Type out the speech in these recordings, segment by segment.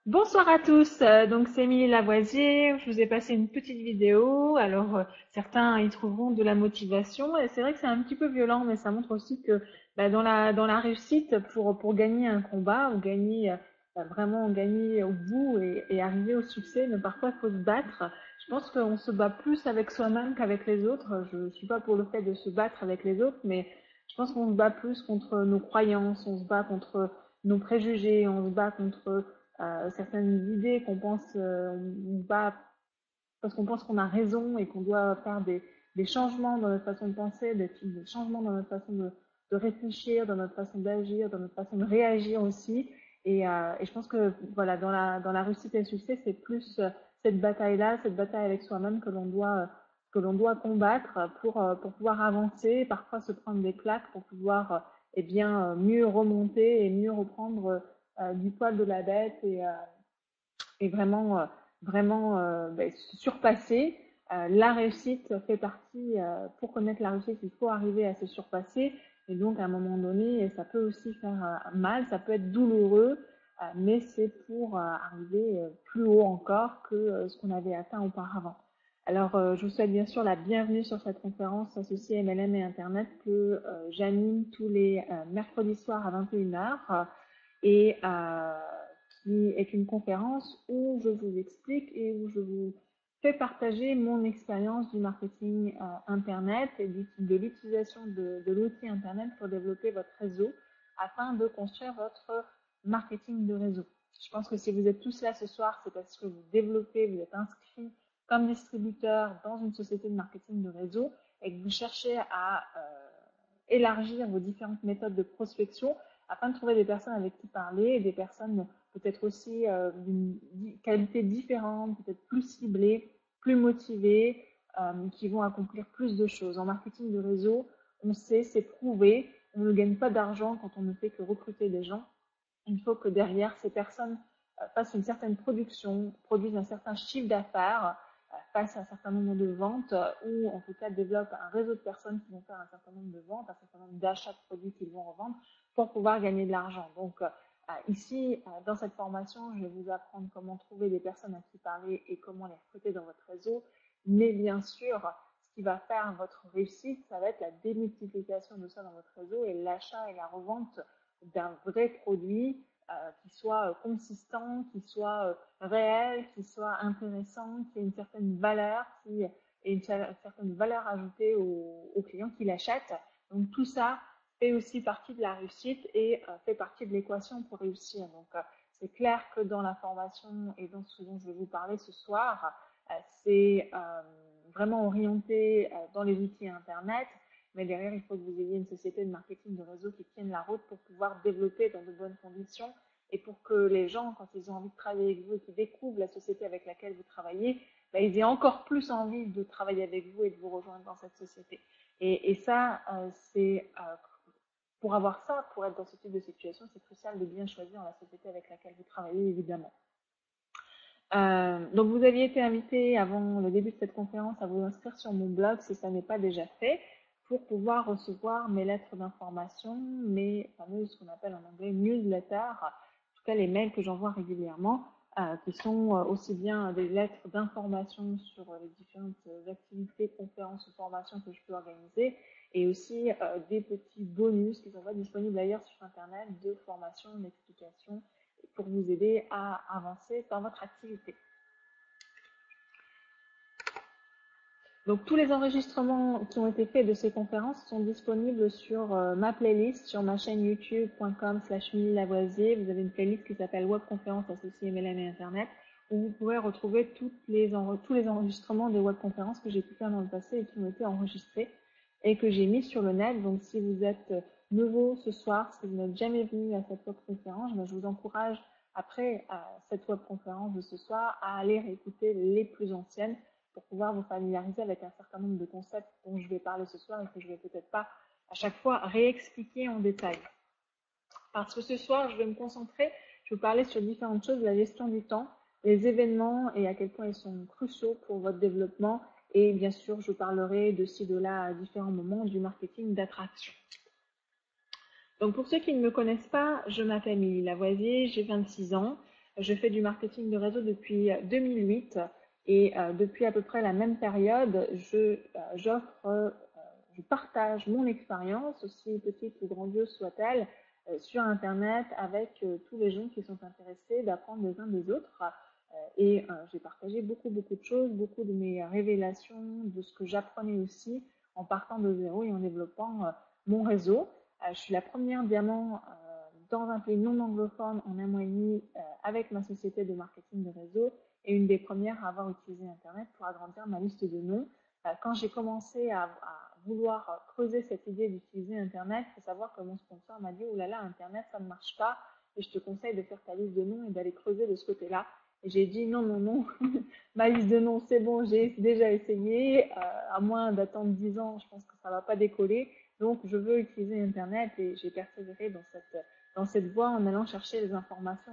Bonsoir à tous, donc c'est Émilie Lavoisier, je vous ai passé une petite vidéo, alors certains y trouveront de la motivation et c'est vrai que c'est un petit peu violent mais ça montre aussi que dans la réussite pour gagner un combat ou gagner vraiment gagner au bout et arriver au succès, mais parfois il faut se battre. Je pense qu'on se bat plus avec soi-même qu'avec les autres, je suis pas pour le fait de se battre avec les autres mais je pense qu'on se bat plus contre nos croyances, on se bat contre nos préjugés, on se bat contre certaines idées qu'on pense va parce qu'on pense qu'on a raison et qu'on doit faire des changements dans notre façon de penser, des changements dans notre façon de réfléchir, dans notre façon d'agir, dans notre façon de réagir aussi. Et je pense que voilà, dans la réussite et le succès, c'est plus cette bataille-là, cette bataille avec soi-même que l'on doit combattre pour pouvoir avancer, parfois se prendre des claques pour pouvoir eh bien, mieux remonter et mieux reprendre du poil de la bête et vraiment se surpasser. La réussite fait partie, pour connaître la réussite, il faut arriver à se surpasser. Et donc, à un moment donné, ça peut aussi faire mal, ça peut être douloureux, mais c'est pour arriver plus haut encore que ce qu'on avait atteint auparavant. Alors, je vous souhaite bien sûr la bienvenue sur cette conférence associée MLM et Internet que j'anime tous les mercredis soirs à 21h et qui est une conférence où je vous explique et où je vous fais partager mon expérience du marketing Internet et de l'utilisation de l'outil Internet pour développer votre réseau afin de construire votre marketing de réseau. Je pense que si vous êtes tous là ce soir, c'est parce que vous développez, vous êtes inscrit comme distributeur dans une société de marketing de réseau et que vous cherchez à élargir vos différentes méthodes de prospection afin de trouver des personnes avec qui parler et des personnes peut-être aussi d'une qualité différente, peut-être plus ciblées, plus motivées, qui vont accomplir plus de choses. En marketing de réseau, on sait, c'est prouvé, on ne gagne pas d'argent quand on ne fait que recruter des gens. Il faut que derrière, ces personnes fassent une certaine production, produisent un certain chiffre d'affaires, fassent un certain nombre de ventes ou en tout cas développent un réseau de personnes qui vont faire un certain nombre de ventes, un certain nombre d'achats de produits qu'ils vont revendre pour pouvoir gagner de l'argent. Donc ici, dans cette formation, je vais vous apprendre comment trouver des personnes à qui parler et comment les recruter dans votre réseau. Mais bien sûr, ce qui va faire votre réussite, ça va être la démultiplication de ça dans votre réseau et l'achat et la revente d'un vrai produit qui soit consistant, qui soit réel, qui soit intéressant, qui ait une certaine valeur, qui ait une certaine valeur ajoutée aux clients qui l'achètent. Donc tout ça fait aussi partie de la réussite et fait partie de l'équation pour réussir. Donc c'est clair que dans la formation et dans ce dont je vais vous parler ce soir, c'est vraiment orienté dans les outils Internet, mais derrière, il faut que vous ayez une société de marketing de réseau qui tienne la route pour pouvoir développer dans de bonnes conditions et pour que les gens, quand ils ont envie de travailler avec vous et qu'ils découvrent la société avec laquelle vous travaillez, ils aient encore plus envie de travailler avec vous et de vous rejoindre dans cette société. Et ça, c'est pour avoir ça, pour être dans ce type de situation, c'est crucial de bien choisir la société avec laquelle vous travaillez, évidemment. Donc vous aviez été invité avant le début de cette conférence à vous inscrire sur mon blog si ça n'est pas déjà fait pour pouvoir recevoir mes lettres d'information, mes fameuses, ce qu'on appelle en anglais newsletters, en tout cas les mails que j'envoie régulièrement, qui sont aussi bien des lettres d'information sur les différentes activités, conférences ou formations que je peux organiser, et aussi des petits bonus qui sont pas disponibles d'ailleurs sur Internet de formation, d'explication pour vous aider à avancer dans votre activité. Donc tous les enregistrements qui ont été faits de ces conférences sont disponibles sur ma playlist sur ma chaîne youtube.com/mililavoisier. Vous avez une playlist qui s'appelle Web Conférences associées MLM et Internet où vous pouvez retrouver tous les enregistrements des webconférences que j'ai pu faire dans le passé et qui ont été enregistrés et que j'ai mis sur le net. Donc si vous êtes nouveau ce soir, si vous n'êtes jamais venu à cette webconférence, je vous encourage après cette webconférence de ce soir à aller réécouter les plus anciennes pour pouvoir vous familiariser avec un certain nombre de concepts dont je vais parler ce soir et que je ne vais peut-être pas à chaque fois réexpliquer en détail. Parce que ce soir, je vais me concentrer, je vais vous parler sur différentes choses, la gestion du temps, les événements et à quel point ils sont cruciaux pour votre développement. Et bien sûr, je parlerai de ci, de là à différents moments du marketing d'attraction. Donc pour ceux qui ne me connaissent pas, je m'appelle Émilie Lavoisier, j'ai 26 ans. Je fais du marketing de réseau depuis 2008 et depuis à peu près la même période, je partage mon expérience, aussi petite ou grandiose soit-elle, sur Internet avec tous les gens qui sont intéressés d'apprendre les uns des autres. Et j'ai partagé beaucoup de choses, beaucoup de mes révélations, de ce que j'apprenais aussi en partant de zéro et en développant mon réseau. Je suis la première diamant dans un pays non anglophone en un mois et demi avec ma société de marketing de réseau et une des premières à avoir utilisé Internet pour agrandir ma liste de noms. Quand j'ai commencé à vouloir creuser cette idée d'utiliser Internet, il faut savoir que mon sponsor m'a dit « Oh là là, Internet, ça ne marche pas et je te conseille de faire ta liste de noms et d'aller creuser de ce côté-là. » Et j'ai dit « Non, non, non, ma liste de noms, c'est bon, j'ai déjà essayé. À moins d'attendre 10 ans, je pense que ça ne va pas décoller. Donc, je veux utiliser Internet et j'ai persévéré dans cette voie en allant chercher les informations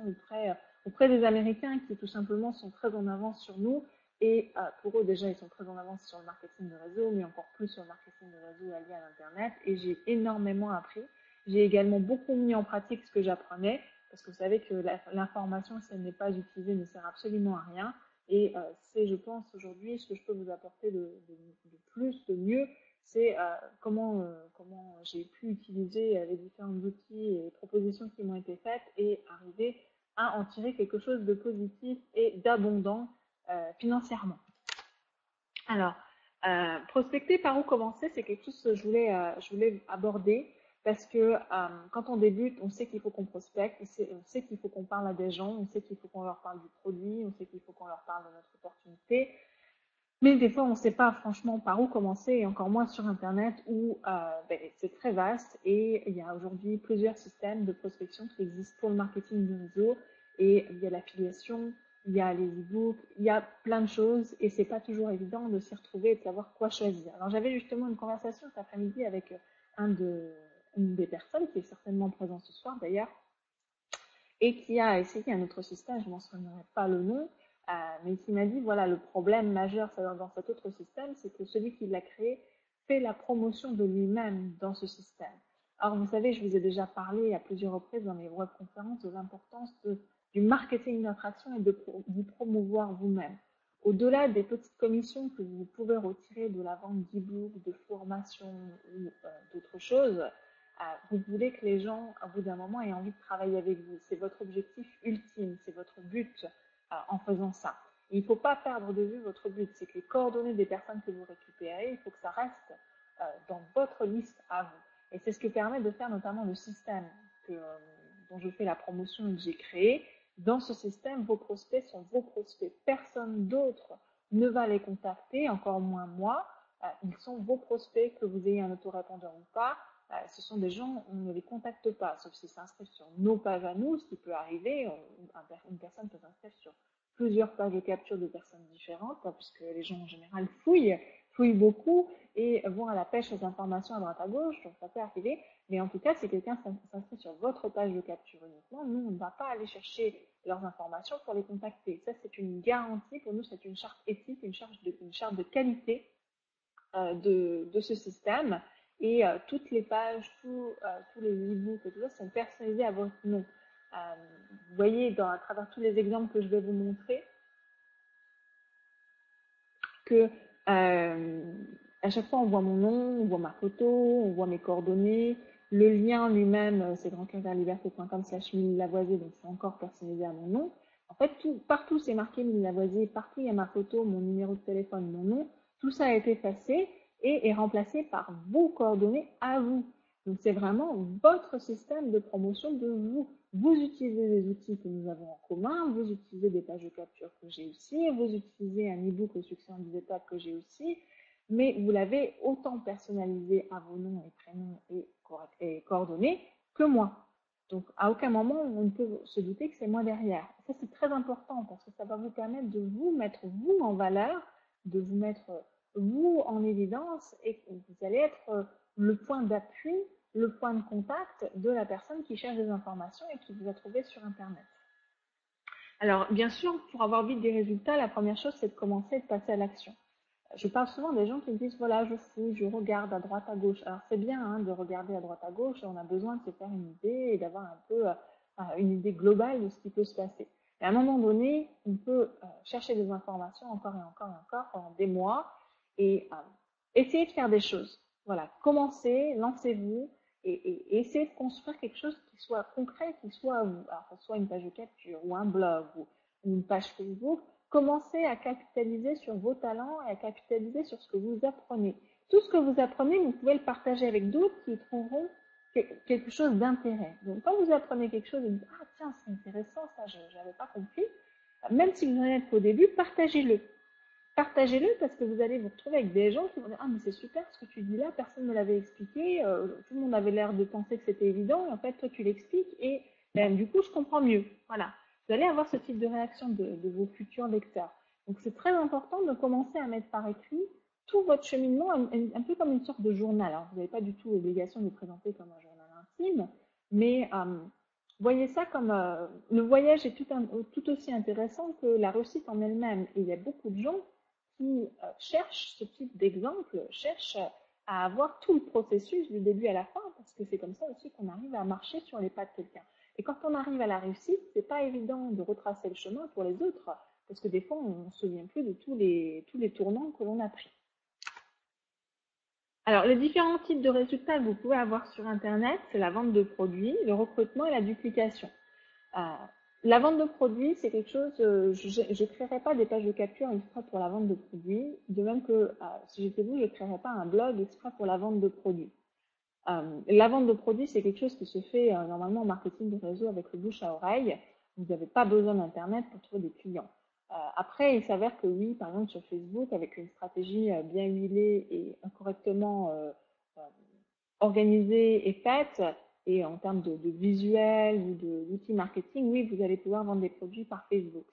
auprès des Américains qui tout simplement sont très en avance sur nous. Et pour eux, déjà, ils sont très en avance sur le marketing de réseau, mais encore plus sur le marketing de réseau allié à l'Internet. Et j'ai énormément appris. J'ai également beaucoup mis en pratique ce que j'apprenais, parce que vous savez que l'information, si elle n'est pas utilisée, ne sert absolument à rien. Et c'est, je pense, aujourd'hui, ce que je peux vous apporter de plus, de mieux, c'est comment j'ai pu utiliser les différents outils et les propositions qui m'ont été faites et arriver à en tirer quelque chose de positif et d'abondant financièrement. Alors, prospecter, par où commencer, c'est quelque chose que je voulais aborder parce que quand on débute, on sait qu'il faut qu'on prospecte, on sait qu'il faut qu'on parle à des gens, on sait qu'il faut qu'on leur parle du produit, on sait qu'il faut qu'on leur parle de notre opportunité. Mais des fois, on ne sait pas franchement par où commencer, et encore moins sur Internet où c'est très vaste et il y a aujourd'hui plusieurs systèmes de prospection qui existent pour le marketing du réseau et il y a l'affiliation, il y a les e-books, il y a plein de choses et c'est pas toujours évident de s'y retrouver et de savoir quoi choisir. Alors j'avais justement une conversation cet après-midi avec une des personnes qui est certainement présente ce soir d'ailleurs et qui a essayé un autre système, je ne mentionnerai pas le nom, mais qui m'a dit, voilà, le problème majeur dans cet autre système, c'est que celui qui l'a créé fait la promotion de lui-même dans ce système. Alors, vous savez, je vous ai déjà parlé à plusieurs reprises dans mes webconférences de l'importance du marketing d'attraction et d'y promouvoir vous-même. Au-delà des petites commissions que vous pouvez retirer de la vente d'e-books, de formations ou d'autres choses, vous voulez que les gens, au bout d'un moment, aient envie de travailler avec vous. C'est votre objectif ultime, c'est votre but en faisant ça. Et il ne faut pas perdre de vue votre but, c'est que les coordonnées des personnes que vous récupérez, il faut que ça reste dans votre liste à vous. Et c'est ce que permet de faire notamment le système dont je fais la promotion et que j'ai créé. Dans ce système, vos prospects sont vos prospects. Personne d'autre ne va les contacter, encore moins moi. Ils sont vos prospects, que vous ayez un autorépondeur ou pas. Ce sont des gens, on ne les contacte pas, sauf s'ils s'inscrivent sur nos pages à nous, ce qui peut arriver. Une personne peut s'inscrire sur plusieurs pages de capture de personnes différentes, puisque les gens en général fouillent beaucoup et vont à la pêche aux informations à droite à gauche, donc ça peut arriver. Mais en tout cas, si quelqu'un s'inscrit sur votre page de capture uniquement, nous, on ne va pas aller chercher leurs informations pour les contacter. Ça, c'est une garantie. Pour nous, c'est une charte éthique, une charte de qualité de ce système. Et toutes les pages, tous les e-books et tout ça sont personnalisés à votre nom. Vous voyez, à travers tous les exemples que je vais vous montrer, que à chaque fois on voit mon nom, on voit ma photo, on voit mes coordonnées. Le lien lui-même, c'est grandcœurliberté.com/Mélanie donc c'est encore personnalisé à mon nom. En fait, partout c'est marqué Mélanie Lavoisier, partout il y a ma photo, mon numéro de téléphone, mon nom. Tout ça a été effacé et est remplacé par vos coordonnées à vous. Donc c'est vraiment votre système de promotion de vous. Vous utilisez les outils que nous avons en commun, vous utilisez des pages de capture que j'ai aussi, vous utilisez un e-book au succès en 10 étapes que j'ai aussi, mais vous l'avez autant personnalisé à vos noms et prénoms et coordonnées que moi. Donc à aucun moment on ne peut se douter que c'est moi derrière. Ça c'est très important parce que ça va vous permettre de vous mettre vous en valeur, de vous mettre vous en évidence et vous allez être le point d'appui, le point de contact de la personne qui cherche des informations et qui vous a trouvé sur Internet. Alors, bien sûr, pour avoir vite des résultats, la première chose, c'est de commencer et de passer à l'action. Je parle souvent des gens qui me disent, voilà, je fouille, je regarde à droite, à gauche. Alors, c'est bien hein, de regarder à droite, à gauche, on a besoin de se faire une idée et d'avoir un peu une idée globale de ce qui peut se passer. Et à un moment donné, on peut chercher des informations encore et encore et encore pendant des mois et essayer de faire des choses. Voilà, commencez, lancez-vous et essayez de construire quelque chose qui soit concret, qui soit, alors, que ce soit une page de capture ou un blog ou une page Facebook. Commencez à capitaliser sur vos talents et à capitaliser sur ce que vous apprenez. Tout ce que vous apprenez, vous pouvez le partager avec d'autres qui trouveront quelque chose d'intérêt. Donc, quand vous apprenez quelque chose et vous dites, ah tiens, c'est intéressant, ça, je n'avais pas compris, même si vous n'en êtes qu'au début, partagez-le. Partagez-le parce que vous allez vous retrouver avec des gens qui vont dire, ah mais c'est super ce que tu dis là, personne ne me l'avait expliqué, tout le monde avait l'air de penser que c'était évident, et en fait, toi, tu l'expliques, et ben, du coup, je comprends mieux. Voilà. Vous allez avoir ce type de réaction de vos futurs lecteurs. Donc, c'est très important de commencer à mettre par écrit tout votre cheminement, un peu comme une sorte de journal. Alors, vous n'avez pas du tout l'obligation de le présenter comme un journal intime, mais voyez ça comme le voyage est tout aussi intéressant que la réussite en elle-même. Et il y a beaucoup de gens qui cherchent ce type d'exemple, cherchent à avoir tout le processus du début à la fin, parce que c'est comme ça aussi qu'on arrive à marcher sur les pas de quelqu'un. Et quand on arrive à la réussite, c'est pas évident de retracer le chemin pour les autres, parce que des fois, on ne se souvient plus de tous les tournants que l'on a pris. Alors, les différents types de résultats que vous pouvez avoir sur Internet, c'est la vente de produits, le recrutement et la duplication. Euh, la vente de produits, c'est quelque chose, je ne créerai pas des pages de capture exprès pour la vente de produits, de même que si j'étais vous, je ne créerais pas un blog exprès pour la vente de produits. La vente de produits, c'est quelque chose qui se fait normalement en marketing de réseau avec le bouche à oreille. Vous n'avez pas besoin d'Internet pour trouver des clients. Après, il s'avère que oui, par exemple sur Facebook, avec une stratégie bien huilée et correctement organisée et faite, et en termes de visuel ou d'outils marketing, oui, vous allez pouvoir vendre des produits par Facebook.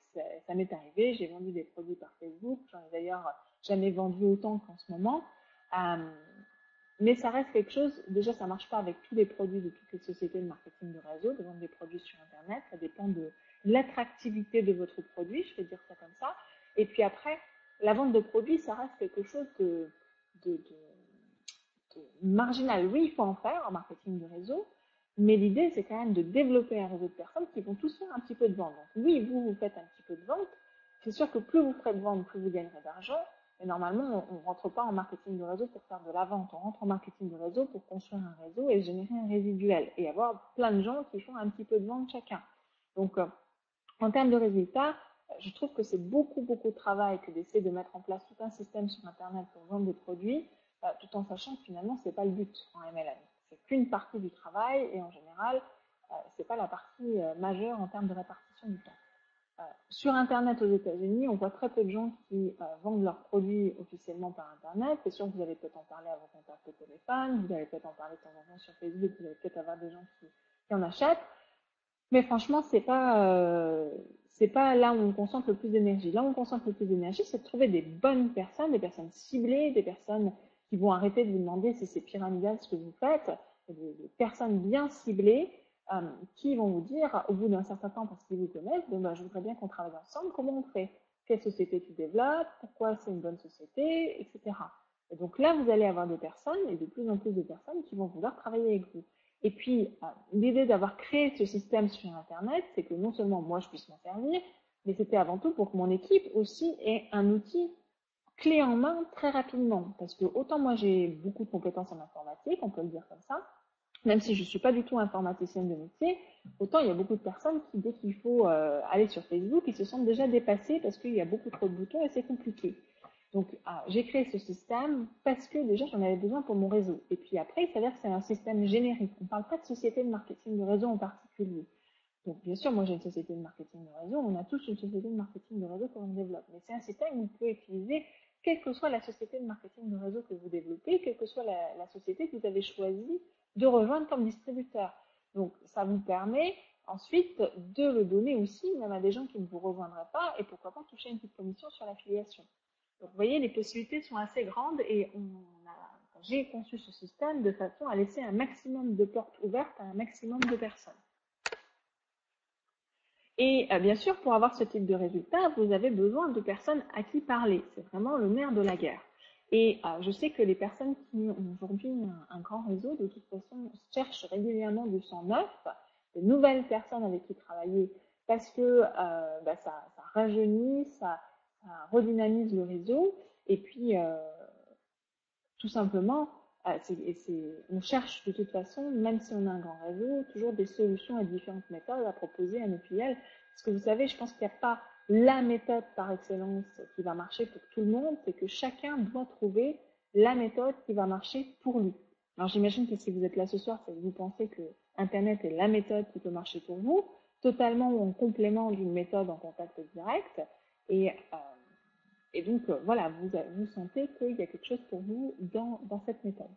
Ça m'est arrivé, j'ai vendu des produits par Facebook, j'en ai d'ailleurs jamais vendu autant qu'en ce moment. Euh, mais ça reste quelque chose, déjà ça marche pas avec tous les produits de toutes les sociétés de marketing de réseau, de vendre des produits sur Internet, ça dépend de l'attractivité de votre produit, je vais dire ça comme ça. Et puis après, la vente de produits, ça reste quelque chose de, marginal. Oui, il faut en faire en marketing de réseau, mais l'idée, c'est quand même de développer un réseau de personnes qui vont tous faire un petit peu de vente. Donc oui, vous faites un petit peu de vente. C'est sûr que plus vous ferez de vente, plus vous gagnerez d'argent. Et normalement, on ne rentre pas en marketing de réseau pour faire de la vente. On rentre en marketing de réseau pour construire un réseau et générer un résiduel. Et avoir plein de gens qui font un petit peu de vente chacun. Donc, en termes de résultats, je trouve que c'est beaucoup, beaucoup de travail que d'essayer de mettre en place tout un système sur Internet pour vendre des produits, tout en sachant que finalement, ce n'est pas le but en MLM. C'est qu'une partie du travail et en général, ce n'est pas la partie majeure en termes de répartition du temps. Sur Internet aux États-Unis, on voit très peu de gens qui vendent leurs produits officiellement par Internet. C'est sûr que vous allez peut-être en parler à vos contacts au téléphone, vous allez peut-être en parler de temps en temps sur Facebook, vous allez peut-être avoir des gens qui en achètent. Mais franchement, c'est pas là où on concentre le plus d'énergie. Là où on concentre le plus d'énergie, c'est de trouver des bonnes personnes, des personnes ciblées, des personnes qui vont arrêter de vous demander si c'est pyramidal ce que vous faites, des personnes bien ciblées qui vont vous dire au bout d'un certain temps, parce qu'ils vous connaissent, ben, je voudrais bien qu'on travaille ensemble, comment on fait? Quelle société tu développes? Pourquoi c'est une bonne société? Etc. Et donc là, vous allez avoir des personnes, et de plus en plus de personnes qui vont vouloir travailler avec vous. Et puis, l'idée d'avoir créé ce système sur Internet, c'est que non seulement moi je puisse m'en servir, mais c'était avant tout pour que mon équipe aussi ait un outil clé en main très rapidement. Parce que autant moi j'ai beaucoup de compétences en informatique, on peut le dire comme ça, même si je ne suis pas du tout informaticienne de métier, autant il y a beaucoup de personnes qui, dès qu'il faut aller sur Facebook, ils se sentent déjà dépassés parce qu'il y a beaucoup trop de boutons et c'est compliqué. Donc, j'ai créé ce système parce que déjà, j'en avais besoin pour mon réseau. Et puis après, il s'avère que c'est un système générique. On ne parle pas de société de marketing de réseau en particulier. Donc, bien sûr, moi, j'ai une société de marketing de réseau. On a tous une société de marketing de réseau que l'on développe. Mais c'est un système que vous pouvez utiliser, quelle que soit la société de marketing de réseau que vous développez, quelle que soit la société que vous avez choisi de rejoindre comme distributeur. Donc, ça vous permet ensuite de le donner aussi, même à des gens qui ne vous rejoindraient pas, et pourquoi pas toucher une petite commission sur l'affiliation. Donc, vous voyez, les possibilités sont assez grandes et j'ai conçu ce système de façon à laisser un maximum de portes ouvertes à un maximum de personnes. Et bien sûr, pour avoir ce type de résultat, vous avez besoin de personnes à qui parler. C'est vraiment le nerf de la guerre. Et je sais que les personnes qui ont aujourd'hui un grand réseau, de toute façon, cherchent régulièrement du sang neuf, de nouvelles personnes avec qui travailler parce que ça rajeunit, ça redynamise le réseau, et puis tout simplement, on cherche de toute façon, même si on a un grand réseau, toujours des solutions et différentes méthodes à proposer à nos filiales. Parce que vous savez, je pense qu'il n'y a pas la méthode par excellence qui va marcher pour tout le monde, c'est que chacun doit trouver la méthode qui va marcher pour lui. Alors j'imagine que si vous êtes là ce soir, c'est que vous pensez que Internet est la méthode qui peut marcher pour vous, totalement ou en complément d'une méthode en contact direct. Et, euh, et donc, voilà, vous sentez qu'il y a quelque chose pour vous dans cette méthode.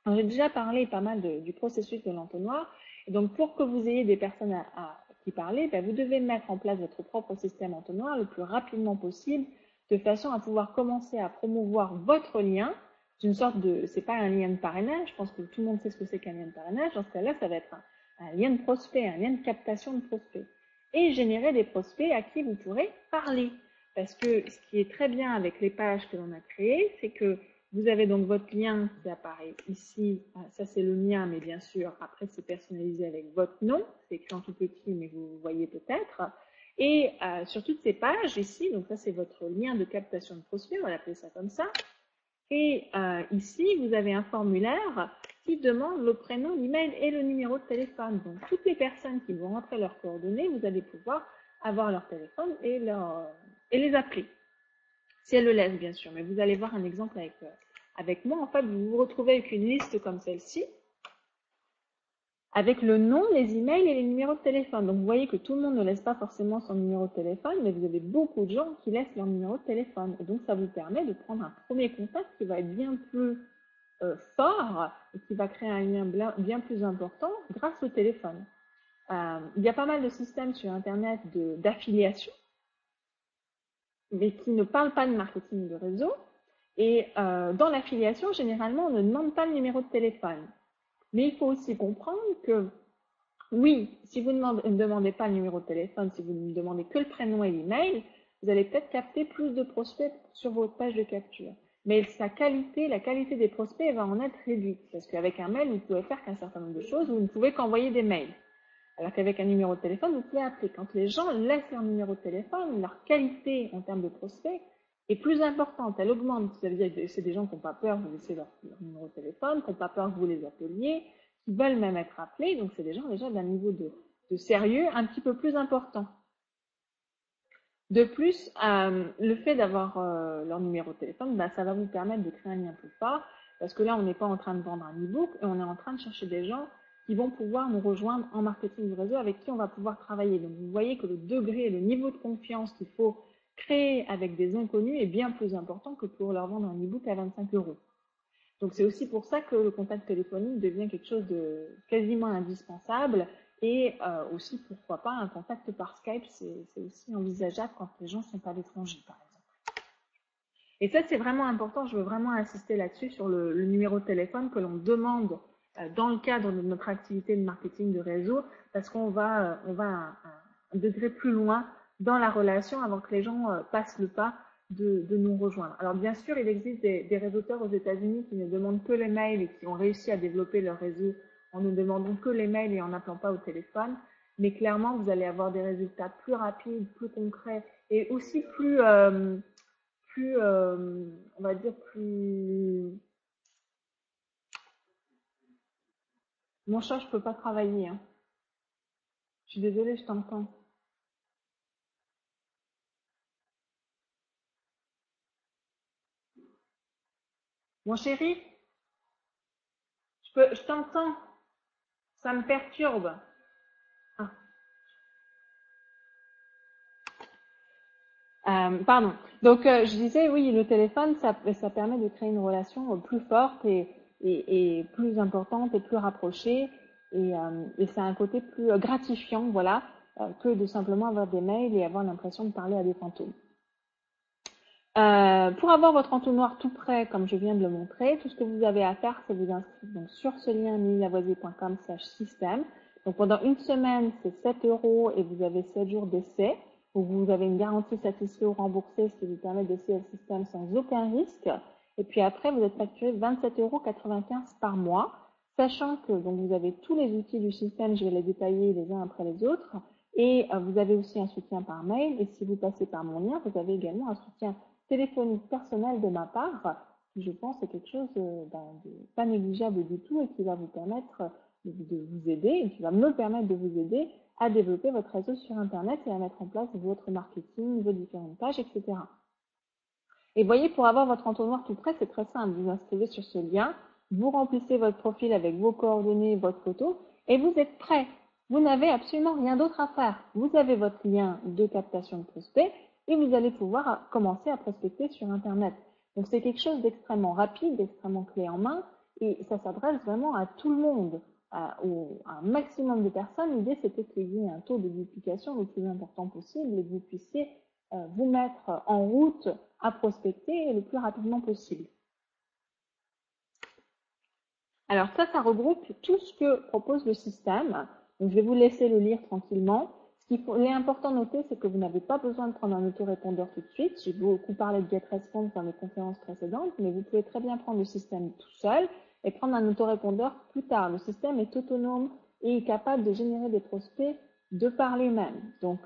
Alors, j'ai déjà parlé pas mal du processus de l'entonnoir. Et donc, pour que vous ayez des personnes à qui parler, ben, vous devez mettre en place votre propre système entonnoir le plus rapidement possible, de façon à pouvoir commencer à promouvoir votre lien. C'est une sorte de, c'est pas un lien de parrainage, je pense que tout le monde sait ce que c'est qu'un lien de parrainage. Dans ce cas-là, ça va être un lien de prospect, un lien de captation de prospect. Et générer des prospects à qui vous pourrez parler. Parce que ce qui est très bien avec les pages que l'on a créées, c'est que vous avez donc votre lien qui apparaît ici. Ça, c'est le mien, mais bien sûr, après, c'est personnalisé avec votre nom. C'est écrit en tout petit, mais vous voyez peut-être. Et sur toutes ces pages ici, donc ça, c'est votre lien de captation de prospect, on va l'appeler ça comme ça. Et ici, vous avez un formulaire qui demande le prénom, l'email et le numéro de téléphone. Donc, toutes les personnes qui vont rentrer leurs coordonnées, vous allez pouvoir avoir leur téléphone et les appeler. Si elles le laissent, bien sûr. Mais vous allez voir un exemple avec moi. En fait, vous vous retrouvez avec une liste comme celle-ci, avec le nom, les emails et les numéros de téléphone. Donc, vous voyez que tout le monde ne laisse pas forcément son numéro de téléphone, mais vous avez beaucoup de gens qui laissent leur numéro de téléphone. Et donc, ça vous permet de prendre un premier contact qui va être bien plus fort et qui va créer un lien bien plus important grâce au téléphone. Il y a pas mal de systèmes sur Internet d'affiliation, mais qui ne parlent pas de marketing de réseau. Et dans l'affiliation, généralement, on ne demande pas le numéro de téléphone. Mais il faut aussi comprendre que, oui, si vous ne demandez pas le numéro de téléphone, si vous ne demandez que le prénom et l'email, vous allez peut-être capter plus de prospects sur votre page de capture. Mais la qualité des prospects va en être réduite. Parce qu'avec un mail, vous pouvez faire qu'un certain nombre de choses, vous ne pouvez qu'envoyer des mails. Alors qu'avec un numéro de téléphone, vous pouvez appeler. Quand les gens laissent leur numéro de téléphone, leur qualité en termes de prospects est plus importante. Elle augmente. Ça veut dire que c'est des gens qui n'ont pas peur de vous laisser leur numéro de téléphone, qui n'ont pas peur que vous les appeliez, qui veulent même être appelés. Donc, c'est des gens déjà d'un niveau de sérieux un petit peu plus important. De plus, le fait d'avoir leur numéro de téléphone, ça va vous permettre de créer un lien plus fort. Parce que là, on n'est pas en train de vendre un e-book et on est en train de chercher des gens qui vont pouvoir nous rejoindre en marketing du réseau, avec qui on va pouvoir travailler. Donc, vous voyez que le degré et le niveau de confiance qu'il faut créer avec des inconnus est bien plus important que pour leur vendre un e-book à 25 €. Donc, c'est aussi pour ça que le contact téléphonique devient quelque chose de quasiment indispensable. Et aussi, pourquoi pas, un contact par Skype, c'est aussi envisageable quand les gens sont à l'étranger, par exemple. Et ça, c'est vraiment important. Je veux vraiment insister là-dessus, sur le numéro de téléphone que l'on demande dans le cadre de notre activité de marketing de réseau, parce qu'on va un degré plus loin dans la relation avant que les gens passent le pas de nous rejoindre. Alors bien sûr, il existe des réseauteurs aux États-Unis qui ne demandent que les mails et qui ont réussi à développer leur réseau en ne demandant que les mails et en n'appelant pas au téléphone. Mais clairement, vous allez avoir des résultats plus rapides, plus concrets et aussi plus, on va dire, plus... Mon chat, je peux pas travailler, hein. Je suis désolée, je t'entends. Mon chéri, je t'entends. Ça me perturbe. Ah. Pardon. Donc, je disais, oui, le téléphone, ça permet de créer une relation plus forte et plus importante et plus rapprochée. Et ça a un côté plus gratifiant, voilà, que de simplement avoir des mails et avoir l'impression de parler à des fantômes. Pour avoir votre entonnoir tout prêt, comme je viens de le montrer, tout ce que vous avez à faire, c'est vous inscrire donc sur ce lien emilielavoisier.com/système. Donc pendant une semaine, c'est 7 € et vous avez 7 jours d'essai. Donc vous avez une garantie satisfait ou remboursée, ce qui vous permet d'essayer le système sans aucun risque. Et puis après, vous êtes facturé 27,95 € par mois, sachant que donc vous avez tous les outils du système, je vais les détailler les uns après les autres. Et vous avez aussi un soutien par mail. Et si vous passez par mon lien, vous avez également un soutien téléphonique personnel de ma part, qui je pense est quelque chose de pas négligeable du tout et qui va vous permettre de vous aider et qui va me permettre de vous aider à développer votre réseau sur Internet et à mettre en place votre marketing, vos différentes pages, etc. Et voyez, pour avoir votre entonnoir tout prêt, c'est très simple. Vous inscrivez sur ce lien, vous remplissez votre profil avec vos coordonnées, votre photo, et vous êtes prêt. Vous n'avez absolument rien d'autre à faire. Vous avez votre lien de captation de prospect et vous allez pouvoir commencer à prospecter sur Internet. Donc c'est quelque chose d'extrêmement rapide, d'extrêmement clé en main, et ça s'adresse vraiment à tout le monde, à un maximum de personnes. L'idée, c'était qu'il y ait un taux de duplication le plus important possible et que vous puissiez vous mettre en route à prospecter le plus rapidement possible. Alors ça regroupe tout ce que propose le système. Donc je vais vous laisser le lire tranquillement. Ce qu'il est important de noter, c'est que vous n'avez pas besoin de prendre un autorépondeur tout de suite. J'ai beaucoup parlé de GetResponse dans les conférences précédentes, mais vous pouvez très bien prendre le système tout seul et prendre un autorépondeur plus tard. Le système est autonome et est capable de générer des prospects de par lui-même. Donc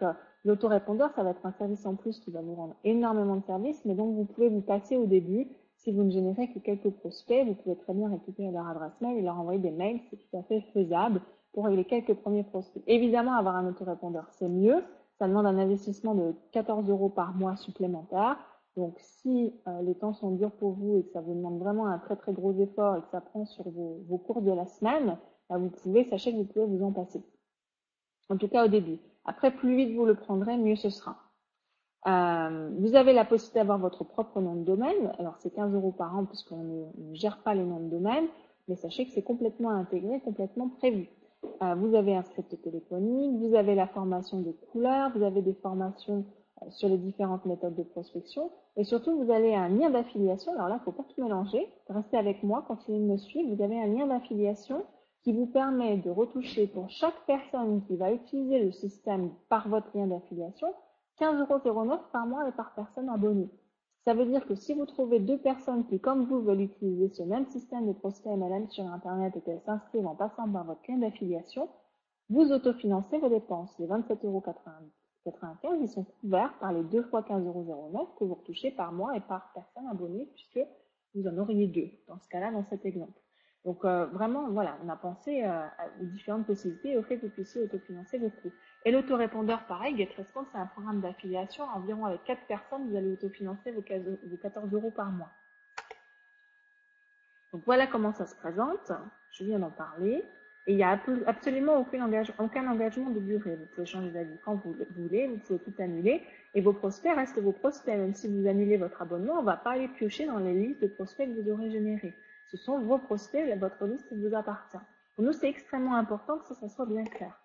l'autorépondeur, ça va être un service en plus qui va vous rendre énormément de services, mais donc vous pouvez vous passer au début. Si vous ne générez que quelques prospects, vous pouvez très bien récupérer leur adresse mail et leur envoyer des mails, c'est tout à fait faisable pour les quelques premiers prospects. Évidemment, avoir un autorépondeur, c'est mieux. Ça demande un investissement de 14 € par mois supplémentaire. Donc, si les temps sont durs pour vous et que ça vous demande vraiment un très très gros effort et que ça prend sur vos cours de la semaine, sachez que vous pouvez vous en passer. En tout cas, au début. Après, plus vite vous le prendrez, mieux ce sera. Vous avez la possibilité d'avoir votre propre nom de domaine. Alors, c'est 15 € par an puisqu'on ne gère pas les noms de domaine, mais sachez que c'est complètement intégré, complètement prévu. Vous avez un script téléphonique, vous avez la formation des couleurs, vous avez des formations sur les différentes méthodes de prospection et surtout, vous avez un lien d'affiliation. Alors là, il ne faut pas tout mélanger. Restez avec moi, continuez de me suivre. Vous avez un lien d'affiliation qui vous permet de retoucher pour chaque personne qui va utiliser le système par votre lien d'affiliation 15,09 € par mois et par personne abonnée. Ça veut dire que si vous trouvez deux personnes qui, comme vous, veulent utiliser ce même système de prospect MLM sur Internet et qu'elles s'inscrivent en passant par votre lien d'affiliation, vous autofinancez vos dépenses. Les 27,95 €, ils sont couverts par les 2 fois 15,09 € que vous retouchez par mois et par personne abonnée puisque vous en auriez deux dans ce cas-là, dans cet exemple. Donc vraiment, voilà, on a pensé aux différentes possibilités et au fait que vous puissiez autofinancer vos coûts. Et l'autorépondeur, pareil, GetResponse, c'est un programme d'affiliation. Environ avec 4 personnes, vous allez autofinancer vos 14 € par mois. Donc voilà comment ça se présente. Je viens d'en parler. Et il n'y a absolument aucun engagement de durée. Vous pouvez changer d'avis quand vous voulez, vous pouvez tout annuler. Et vos prospects restent vos prospects. Même si vous annulez votre abonnement, on ne va pas aller piocher dans les listes de prospects que vous aurez générés. Ce sont vos prospects, votre liste vous appartient. Pour nous, c'est extrêmement important que ça soit bien clair.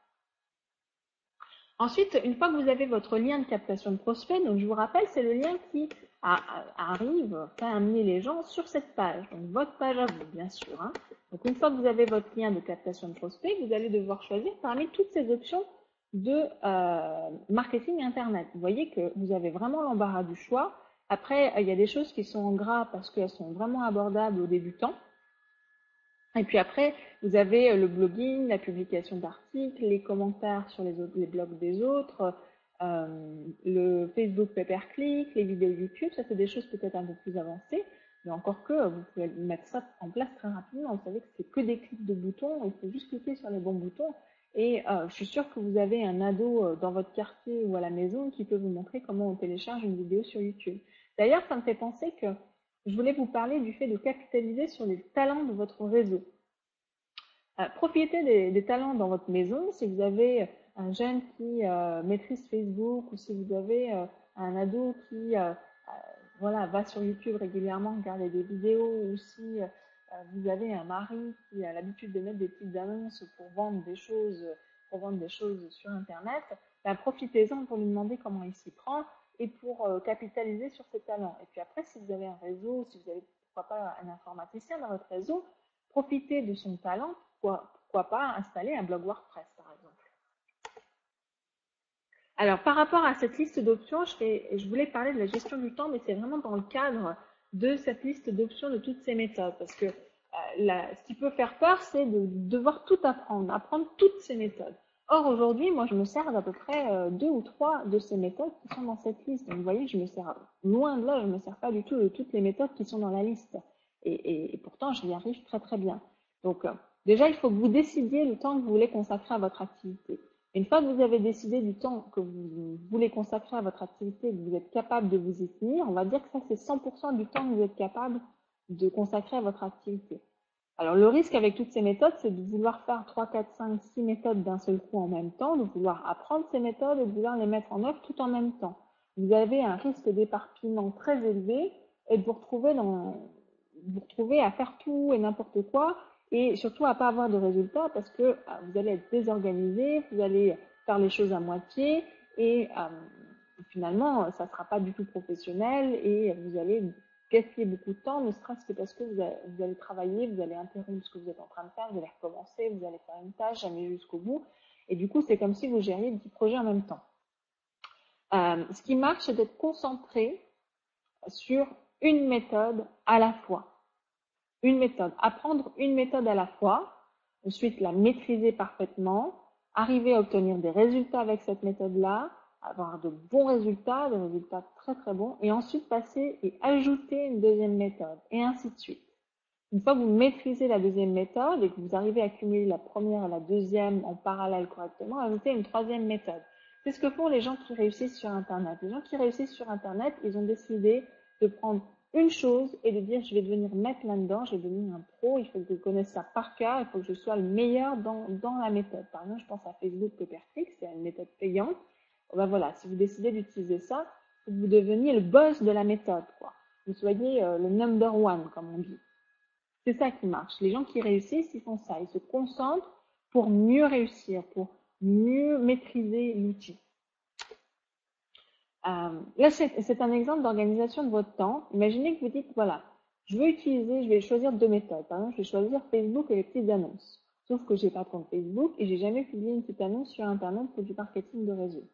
Ensuite, une fois que vous avez votre lien de captation de prospect, donc je vous rappelle, c'est le lien qui fait amener les gens sur cette page. Donc votre page à vous, bien sûr. Hein. Donc une fois que vous avez votre lien de captation de prospect, vous allez devoir choisir parmi toutes ces options de marketing Internet. Vous voyez que vous avez vraiment l'embarras du choix. Après, il y a des choses qui sont en gras parce qu'elles sont vraiment abordables aux débutants. Et puis après, vous avez le blogging, la publication d'articles, les commentaires sur les blogs des autres, le Facebook pay-per-click, les vidéos YouTube. Ça, c'est des choses peut-être un peu plus avancées. Mais encore que, vous pouvez mettre ça en place très rapidement. Vous savez que c'est que des clics de boutons. Il faut juste cliquer sur les bons boutons. Et je suis sûre que vous avez un ado dans votre quartier ou à la maison qui peut vous montrer comment on télécharge une vidéo sur YouTube. D'ailleurs, ça me fait penser que je voulais vous parler du fait de capitaliser sur les talents de votre réseau. Profitez des talents dans votre maison. Si vous avez un jeune qui maîtrise Facebook ou si vous avez un ado qui va sur YouTube régulièrement regarder des vidéos ou si vous avez un mari qui a l'habitude de mettre des petites annonces pour vendre des choses sur Internet, profitez-en pour lui demander comment il s'y prend et pour capitaliser sur ses talents. Et puis après, si vous avez un réseau, si vous avez pourquoi pas un informaticien dans votre réseau, profitez de son talent, pourquoi pas installer un blog WordPress par exemple. Alors par rapport à cette liste d'options, je voulais parler de la gestion du temps, mais c'est vraiment dans le cadre de cette liste d'options de toutes ces méthodes. Parce que ce qui peut faire peur, c'est de devoir tout apprendre toutes ces méthodes. Or, aujourd'hui, moi, je me sers d'à peu près 2 ou 3 de ces méthodes qui sont dans cette liste. Donc, vous voyez, je me sers loin de là, je ne me sers pas du tout de toutes les méthodes qui sont dans la liste. Et pourtant, je y arrive très très bien. Donc, déjà, il faut que vous décidiez le temps que vous voulez consacrer à votre activité. Une fois que vous avez décidé du temps que vous voulez consacrer à votre activité, que vous êtes capable de vous y tenir, on va dire que ça, c'est 100% du temps que vous êtes capable de consacrer à votre activité. Alors, le risque avec toutes ces méthodes, c'est de vouloir faire 3, 4, 5, 6 méthodes d'un seul coup en même temps, de vouloir apprendre ces méthodes et de vouloir les mettre en œuvre tout en même temps. Vous avez un risque d'éparpillement très élevé et de vous retrouver à faire tout et n'importe quoi et surtout à pas avoir de résultats parce que vous allez être désorganisé, vous allez faire les choses à moitié et finalement, ça ne sera pas du tout professionnel et vous allez gaspiller beaucoup de temps, ne serait-ce que parce que vous allez travailler, vous allez interrompre ce que vous êtes en train de faire, vous allez recommencer, vous allez faire une tâche, jamais jusqu'au bout. Et du coup, c'est comme si vous gériez 10 projets en même temps. Ce qui marche, c'est d'être concentré sur une méthode à la fois. Une méthode, apprendre une méthode à la fois, ensuite la maîtriser parfaitement, arriver à obtenir des résultats avec cette méthode-là, avoir de bons résultats, des résultats très très bons, et ensuite passer et ajouter une deuxième méthode, et ainsi de suite. Une fois que vous maîtrisez la deuxième méthode et que vous arrivez à cumuler la première et la deuxième en parallèle correctement, ajoutez une troisième méthode. C'est ce que font les gens qui réussissent sur Internet. Les gens qui réussissent sur Internet, ils ont décidé de prendre une chose et de dire je vais devenir maître là-dedans, je vais devenir un pro, il faut que je connaisse ça par cœur, il faut que je sois le meilleur dans la méthode. Par exemple, je pense à Facebook Peppertrix, c'est une méthode payante. Ben voilà, si vous décidez d'utiliser ça, vous deveniez le boss de la méthode, quoi. Vous soyez le number one, comme on dit. C'est ça qui marche. Les gens qui réussissent, ils font ça. Ils se concentrent pour mieux réussir, pour mieux maîtriser l'outil. Là, c'est un exemple d'organisation de votre temps. Imaginez que vous dites, voilà, je vais choisir 2 méthodes. Par exemple, je vais choisir Facebook et les petites annonces. Sauf que j'ai pas de compte Facebook et j'ai jamais publié une petite annonce sur Internet pour du marketing de réseau.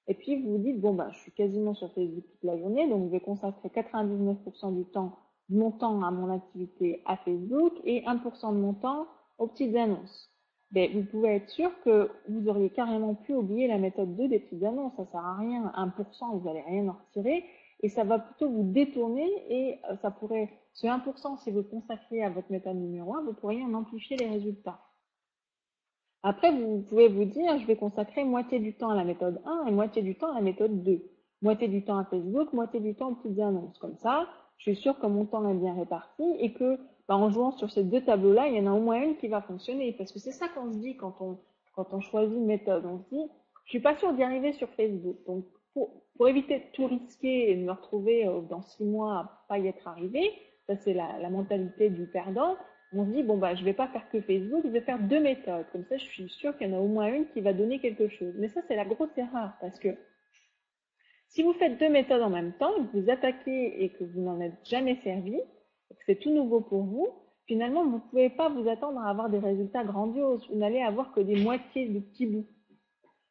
Et puis, vous vous dites, bon, ben, je suis quasiment sur Facebook toute la journée, donc je vais consacrer 99% du temps, de mon temps à mon activité à Facebook et 1% de mon temps aux petites annonces. Ben, vous pouvez être sûr que vous auriez carrément pu oublier la méthode 2 des petites annonces. Ça sert à rien. 1%, vous n'allez rien en retirer. Et ça va plutôt vous détourner et ça pourrait, ce 1%, si vous le consacriez à votre méthode numéro 1, vous pourriez en amplifier les résultats. Après, vous pouvez vous dire, je vais consacrer moitié du temps à la méthode 1 et moitié du temps à la méthode 2. Moitié du temps à Facebook, moitié du temps aux petites annonces. Comme ça, je suis sûre que mon temps est bien réparti et que, en jouant sur ces 2 tableaux-là, il y en a au moins une qui va fonctionner. Parce que c'est ça qu'on se dit quand on choisit une méthode. On se dit, je suis pas sûre d'y arriver sur Facebook. Donc, pour éviter de tout risquer et de me retrouver dans 6 mois à pas y être arrivé, ça c'est la mentalité du perdant, on se dit, bon, bah, je vais pas faire que Facebook, je vais faire 2 méthodes. Comme ça, je suis sûre qu'il y en a au moins une qui va donner quelque chose. Mais ça, c'est la grosse erreur parce que si vous faites 2 méthodes en même temps, que vous attaquez et que vous n'en êtes jamais servi, que c'est tout nouveau pour vous, finalement, vous ne pouvez pas vous attendre à avoir des résultats grandioses. Vous n'allez avoir que des moitiés de petits bouts.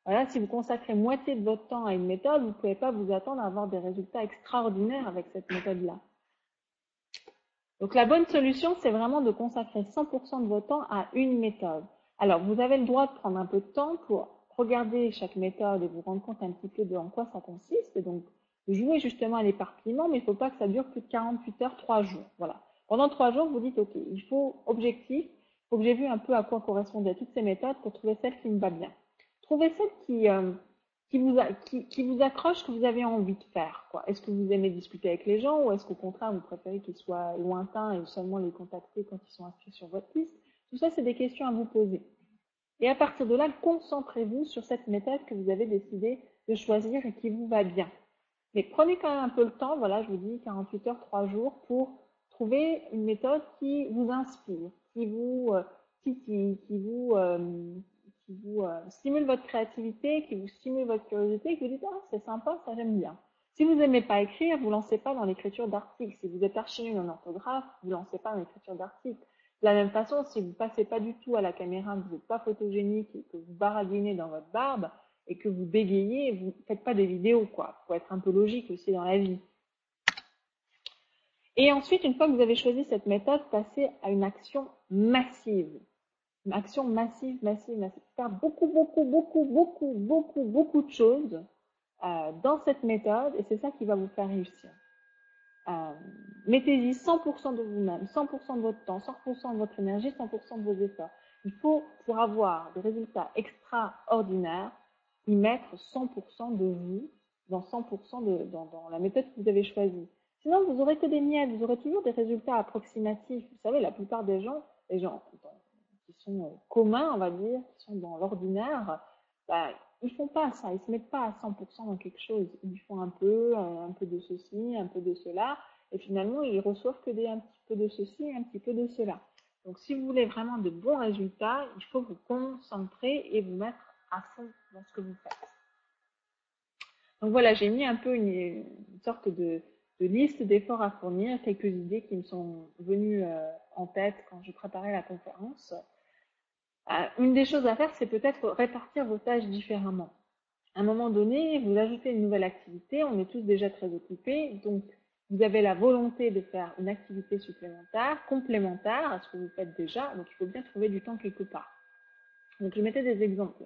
Voilà, si vous consacrez moitié de votre temps à une méthode, vous ne pouvez pas vous attendre à avoir des résultats extraordinaires avec cette méthode-là. Donc la bonne solution, c'est vraiment de consacrer 100% de votre temps à une méthode. Alors, vous avez le droit de prendre un peu de temps pour regarder chaque méthode et vous rendre compte un petit peu de en quoi ça consiste. Et donc, jouer justement à l'éparpillement, mais il ne faut pas que ça dure plus de 48 heures, 3 jours. Voilà. Pendant 3 jours, vous dites, OK, il faut objectif, il faut que j'ai vu un peu à quoi correspondaient toutes ces méthodes pour trouver celle qui me va bien. Trouvez celle qui vous accroche, que vous avez envie de faire, quoi. Est-ce que vous aimez discuter avec les gens ou est-ce qu'au contraire, vous préférez qu'ils soient lointains et seulement les contacter quand ils sont inscrits sur votre liste? Tout ça, c'est des questions à vous poser. Et à partir de là, concentrez-vous sur cette méthode que vous avez décidé de choisir et qui vous va bien. Mais prenez quand même un peu le temps, voilà, je vous dis 48 heures, 3 jours, pour trouver une méthode qui vous inspire, qui vous stimule votre créativité, qui vous stimule votre curiosité, que vous dites, ah, c'est sympa, ça j'aime bien. Si vous n'aimez pas écrire, vous ne lancez pas dans l'écriture d'articles. Si vous êtes archi nul en orthographe, vous ne lancez pas dans l'écriture d'articles. De la même façon, si vous ne passez pas du tout à la caméra, que vous n'êtes pas photogénique et que vous baragouinez dans votre barbe et que vous bégayez, vous ne faites pas des vidéos, quoi. Il faut être un peu logique aussi dans la vie. Et ensuite, une fois que vous avez choisi cette méthode, passez à une action massive. une action massive, massive, massive. Faire beaucoup, beaucoup, beaucoup, beaucoup, beaucoup, beaucoup de choses dans cette méthode et c'est ça qui va vous faire réussir. Euh, Mettez-y 100% de vous-même, 100% de votre temps, 100% de votre énergie, 100% de vos efforts. Il faut, pour avoir des résultats extraordinaires, y mettre 100% de vous dans 100% dans la méthode que vous avez choisie. Sinon, vous aurez que des miettes, vous aurez toujours des résultats approximatifs. Vous savez, la plupart des gens, les gens qui sont communs, on va dire, qui sont dans l'ordinaire, bah, ils font pas ça, ils se mettent pas à 100% dans quelque chose. Ils font un peu de ceci, un peu de cela, et finalement, ils reçoivent que un petit peu de ceci, un petit peu de cela. Donc, si vous voulez vraiment de bons résultats, il faut vous concentrer et vous mettre à fond dans ce que vous faites. Donc voilà, j'ai mis un peu une sorte de liste d'efforts à fournir, quelques idées qui me sont venues en tête quand je préparais la conférence. Une des choses à faire, c'est peut-être répartir vos tâches différemment. À un moment donné, vous ajoutez une nouvelle activité, on est tous déjà très occupés, donc vous avez la volonté de faire une activité supplémentaire, complémentaire à ce que vous faites déjà, donc il faut bien trouver du temps quelque part. Donc je mettais des exemples.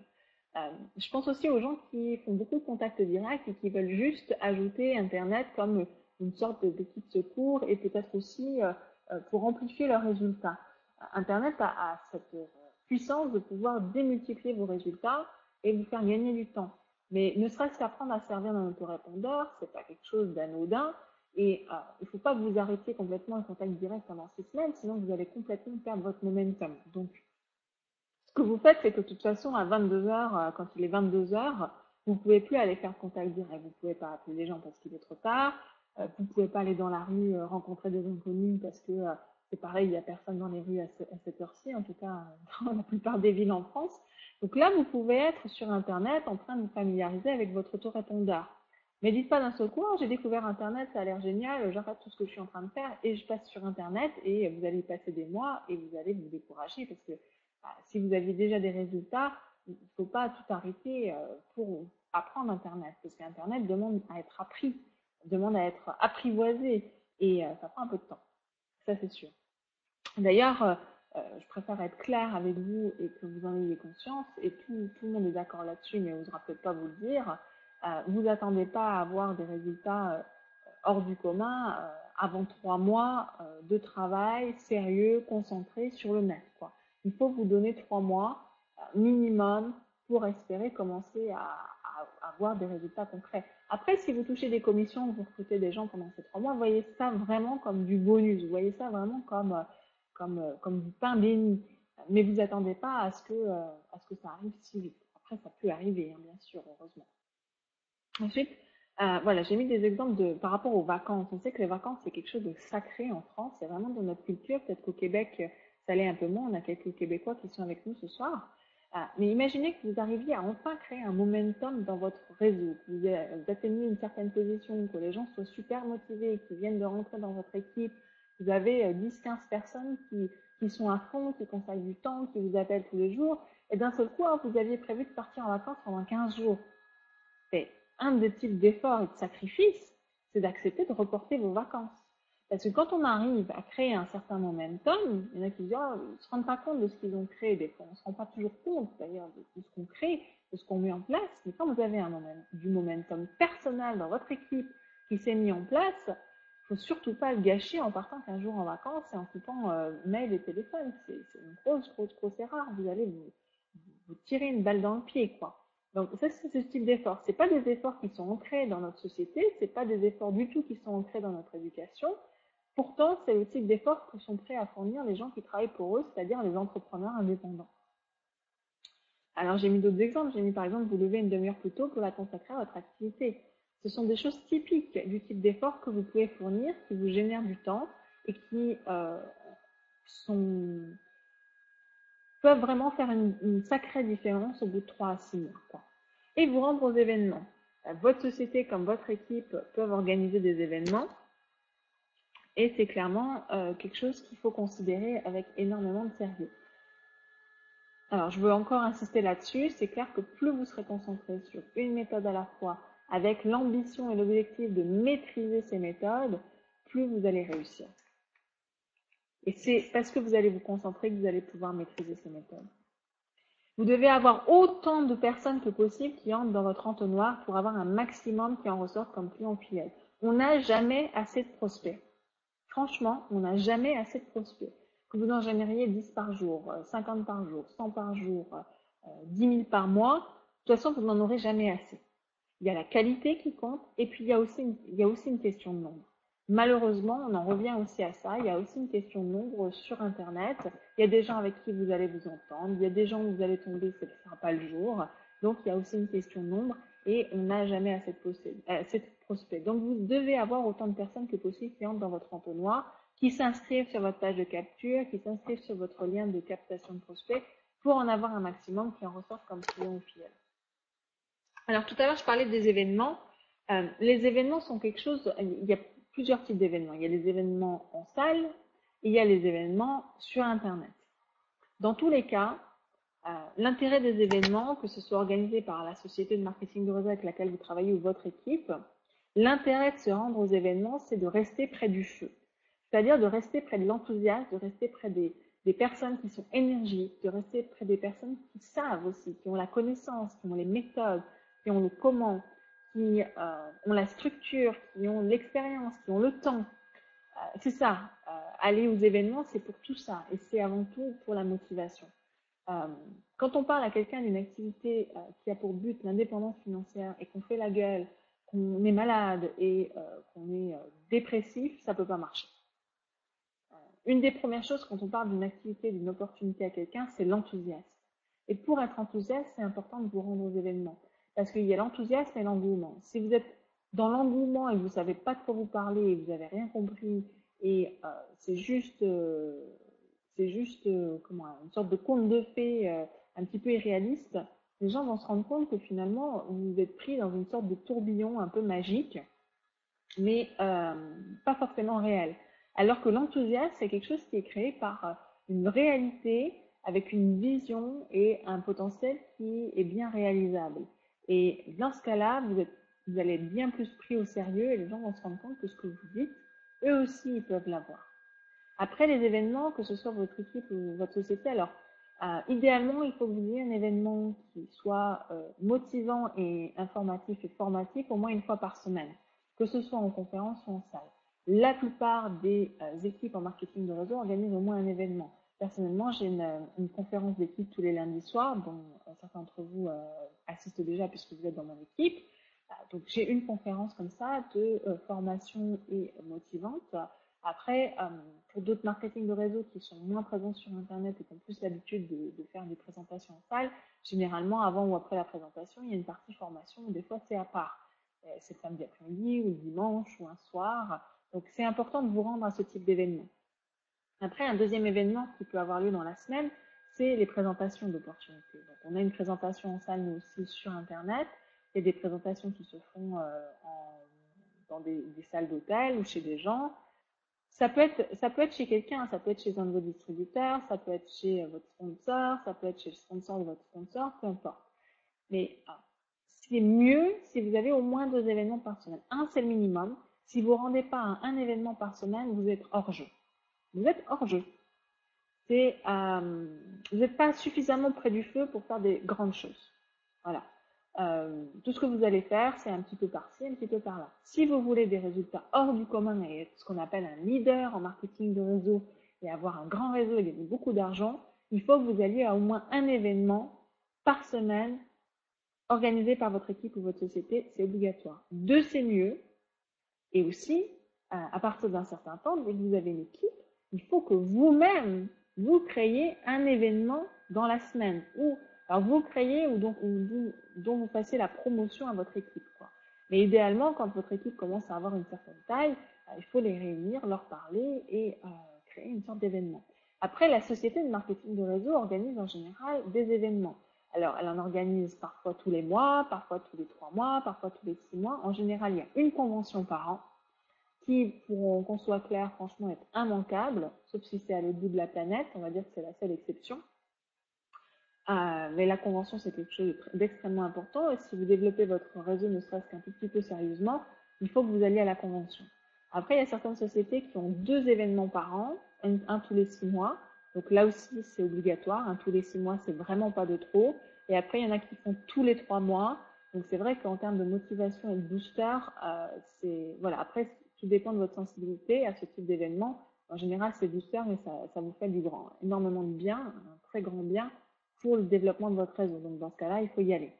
Je pense aussi aux gens qui font beaucoup de contacts directs et qui veulent juste ajouter Internet comme une sorte d'équipe de secours et peut-être aussi pour amplifier leurs résultats. Internet a cette puissance de pouvoir démultiplier vos résultats et vous faire gagner du temps. Mais ne serait-ce qu'apprendre à servir d'un autorépondeur, c'est pas quelque chose d'anodin. Et il ne faut pas que vous arrêtiez complètement le contact direct pendant 6 semaines, sinon vous allez complètement perdre votre momentum. Donc, ce que vous faites, c'est que de toute façon, à 22 heures, quand il est 22 heures, vous ne pouvez plus aller faire contact direct. Vous ne pouvez pas appeler les gens parce qu'il est trop tard. Vous ne pouvez pas aller dans la rue rencontrer des inconnus parce que c'est pareil, il n'y a personne dans les rues à cette heure-ci, en tout cas dans la plupart des villes en France. Donc là, vous pouvez être sur Internet en train de vous familiariser avec votre autorépondeur. Mais dites pas d'un seul coup, oh, j'ai découvert Internet, ça a l'air génial, j'arrête tout ce que je suis en train de faire et je passe sur Internet et vous allez y passer des mois et vous allez vous décourager parce que si vous aviez déjà des résultats, il ne faut pas tout arrêter pour apprendre Internet, parce qu'Internet demande à être appris, demande à être apprivoisé, et ça prend un peu de temps, ça c'est sûr. D'ailleurs, je préfère être claire avec vous et que vous en ayez conscience, et tout le monde est d'accord là-dessus, mais n'osera peut-être pas vous le dire. Vous attendez pas à avoir des résultats hors du commun avant 3 mois de travail sérieux, concentré sur le net, quoi. Il faut vous donner 3 mois minimum pour espérer commencer à avoir des résultats concrets. Après, si vous touchez des commissions, vous recrutez des gens pendant ces 3 mois, voyez ça vraiment comme du bonus, vous voyez ça vraiment comme du pain béni. Mais vous attendez pas à ce que ça arrive si vite. Après, ça peut arriver, hein, bien sûr, heureusement. Ensuite, voilà, j'ai mis des exemples par rapport aux vacances. On sait que les vacances, c'est quelque chose de sacré en France. C'est vraiment dans notre culture. Peut-être qu'au Québec, ça l'est un peu moins. On a quelques Québécois qui sont avec nous ce soir. Mais imaginez que vous arriviez à enfin créer un momentum dans votre réseau, que vous atteigniez une certaine position, que les gens soient super motivés, qu'ils viennent de rentrer dans votre équipe. Vous avez 10-15 personnes qui sont à fond, qui consacrent du temps, qui vous appellent tous les jours. Et d'un seul coup, hein, vous aviez prévu de partir en vacances pendant 15 jours. Et un des types d'efforts et de sacrifices, c'est d'accepter de reporter vos vacances. Parce que quand on arrive à créer un certain momentum, il y en a qui disent, oh, ils ne se rendent pas compte de ce qu'ils ont créé. Des fois, on ne se rend pas toujours compte d'ailleurs de ce qu'on crée, de ce qu'on met en place. Mais quand vous avez du momentum personnel dans votre équipe qui s'est mis en place, il ne faut surtout pas le gâcher en partant 15 jours en vacances et en coupant mail et téléphone. C'est une grosse erreur. Vous allez vous tirer une balle dans le pied, quoi. Donc ça, c'est ce type d'efforts. C'est pas des efforts qui sont ancrés dans notre société, c'est pas des efforts du tout qui sont ancrés dans notre éducation. Pourtant, c'est le type d'efforts que sont prêts à fournir les gens qui travaillent pour eux, c'est-à-dire les entrepreneurs indépendants. Alors j'ai mis d'autres exemples. J'ai mis par exemple vous lever une demi-heure plus tôt pour la consacrer à votre activité. Ce sont des choses typiques du type d'efforts que vous pouvez fournir, qui vous génèrent du temps et qui peuvent vraiment faire une sacrée différence au bout de 3 à 6 mois, quoi. Et vous rendre aux événements. Votre société comme votre équipe peuvent organiser des événements et c'est clairement quelque chose qu'il faut considérer avec énormément de sérieux. Alors, je veux encore insister là-dessus. C'est clair que plus vous serez concentré sur une méthode à la fois, avec l'ambition et l'objectif de maîtriser ces méthodes, plus vous allez réussir. Et c'est parce que vous allez vous concentrer que vous allez pouvoir maîtriser ces méthodes. Vous devez avoir autant de personnes que possible qui entrent dans votre entonnoir pour avoir un maximum qui en ressortent comme clients fidèles. On n'a jamais assez de prospects. Franchement, on n'a jamais assez de prospects. Que vous en génériez 10 par jour, 50 par jour, 100 par jour, 10 000 par mois, de toute façon, vous n'en aurez jamais assez. Il y a la qualité qui compte et puis il y a aussi une question de nombre. Malheureusement, on en revient aussi à ça, il y a aussi une question de nombre sur Internet. Il y a des gens avec qui vous allez vous entendre, il y a des gens où vous allez tomber, ce ne sera pas le jour. Donc, il y a aussi une question de nombre et on n'a jamais assez de prospects. Donc, vous devez avoir autant de personnes que possible qui entrent dans votre entonnoir, qui s'inscrivent sur votre page de capture, qui s'inscrivent sur votre lien de captation de prospects pour en avoir un maximum qui en ressortent comme clients ou fidèles. Alors tout à l'heure, je parlais des événements. Les événements sont quelque chose, il y a plusieurs types d'événements. Il y a les événements en salle et il y a les événements sur Internet. Dans tous les cas, l'intérêt des événements, que ce soit organisé par la société de marketing de réseau avec laquelle vous travaillez ou votre équipe, l'intérêt de se rendre aux événements, c'est de rester près du feu. C'est-à-dire de rester près de l'enthousiasme, de rester près des personnes qui sont énergiques, de rester près des personnes qui savent aussi, qui ont la connaissance, qui ont les méthodes, qui ont le comment, qui ont la structure, qui ont l'expérience, qui ont le temps. C'est ça, aller aux événements, c'est pour tout ça et c'est avant tout pour la motivation. Quand on parle à quelqu'un d'une activité qui a pour but l'indépendance financière et qu'on fait la gueule, qu'on est malade et qu'on est dépressif, ça peut pas marcher. Une des premières choses quand on parle d'une activité, d'une opportunité à quelqu'un, c'est l'enthousiasme. Et pour être enthousiaste, c'est important de vous rendre aux événements. Parce qu'il y a l'enthousiasme et l'engouement. Si vous êtes dans l'engouement et que vous ne savez pas de quoi vous parlez et que vous n'avez rien compris et c'est juste comment, une sorte de conte de fées un petit peu irréaliste, les gens vont se rendre compte que finalement vous êtes pris dans une sorte de tourbillon un peu magique, mais pas forcément réel. Alors que l'enthousiasme, c'est quelque chose qui est créé par une réalité avec une vision et un potentiel qui est bien réalisable. Et dans ce cas-là, vous allez être bien plus pris au sérieux et les gens vont se rendre compte que ce que vous dites, eux aussi, ils peuvent l'avoir. Après les événements, que ce soit votre équipe ou votre société, alors idéalement, il faut que vous ayez un événement qui soit motivant et informatif et formatif au moins une fois par semaine, que ce soit en conférence ou en salle. La plupart des équipes en marketing de réseau organisent au moins un événement. Personnellement, j'ai une conférence d'équipe tous les lundis soirs, dont certains d'entre vous assistent déjà puisque vous êtes dans mon équipe. Donc j'ai une conférence comme ça de formation et motivante. Après, pour d'autres marketing de réseau qui sont moins présents sur Internet et qui ont plus l'habitude de faire des présentations en salle, généralement, avant ou après la présentation, il y a une partie formation où des fois c'est à part. C'est le samedi après-midi ou le dimanche ou un soir. Donc, c'est important de vous rendre à ce type d'événement. Après, un deuxième événement qui peut avoir lieu dans la semaine, c'est les présentations d'opportunités. Donc, on a une présentation en salle, nous aussi, sur Internet. Il y a des présentations qui se font dans des salles d'hôtel ou chez des gens. Ça peut être chez quelqu'un, ça peut être chez un de vos distributeurs, ça peut être chez votre sponsor, ça peut être chez le sponsor de votre sponsor, peu importe. Mais c'est mieux si vous avez au moins 2 événements par semaine. Un, c'est le minimum. Si vous ne rendez pas un événement par semaine, vous êtes hors jeu. Vous êtes hors jeu. Vous n'êtes pas suffisamment près du feu pour faire des grandes choses. Voilà. Tout ce que vous allez faire, c'est un petit peu par-ci, un petit peu par-là. Si vous voulez des résultats hors du commun et être ce qu'on appelle un leader en marketing de réseau et avoir un grand réseau et gagner beaucoup d'argent, il faut que vous alliez à au moins un événement par semaine organisé par votre équipe ou votre société. C'est obligatoire. 2, c'est mieux. Et aussi, à partir d'un certain temps, dès que vous avez une équipe, il faut que vous-même, vous créiez un événement dans la semaine. Alors vous créez ou dont vous fassiez la promotion à votre équipe, quoi. Mais idéalement, quand votre équipe commence à avoir une certaine taille, il faut les réunir, leur parler et créer une sorte d'événement. Après, la société de marketing de réseau organise en général des événements. Alors, elle en organise parfois tous les mois, parfois tous les 3 mois, parfois tous les 6 mois. En général, il y a une convention par an qui, pour qu'on soit clair, franchement, est immanquable, sauf si c'est à l'autre bout de la planète, on va dire que c'est la seule exception. Mais la convention, c'est quelque chose d'extrêmement important. Et si vous développez votre réseau, ne serait-ce qu'un tout petit peu sérieusement, il faut que vous alliez à la convention. Après, il y a certaines sociétés qui ont 2 événements par an, un tous les 6 mois. Donc là aussi, c'est obligatoire, hein, tous les 6 mois, c'est vraiment pas de trop. Et après, il y en a qui font tous les 3 mois. Donc c'est vrai qu'en termes de motivation et de booster, voilà. Après, tout dépend de votre sensibilité à ce type d'événement. En général, c'est booster, mais ça vous fait énormément de bien, un très grand bien pour le développement de votre réseau. Donc dans ce cas-là, il faut y aller.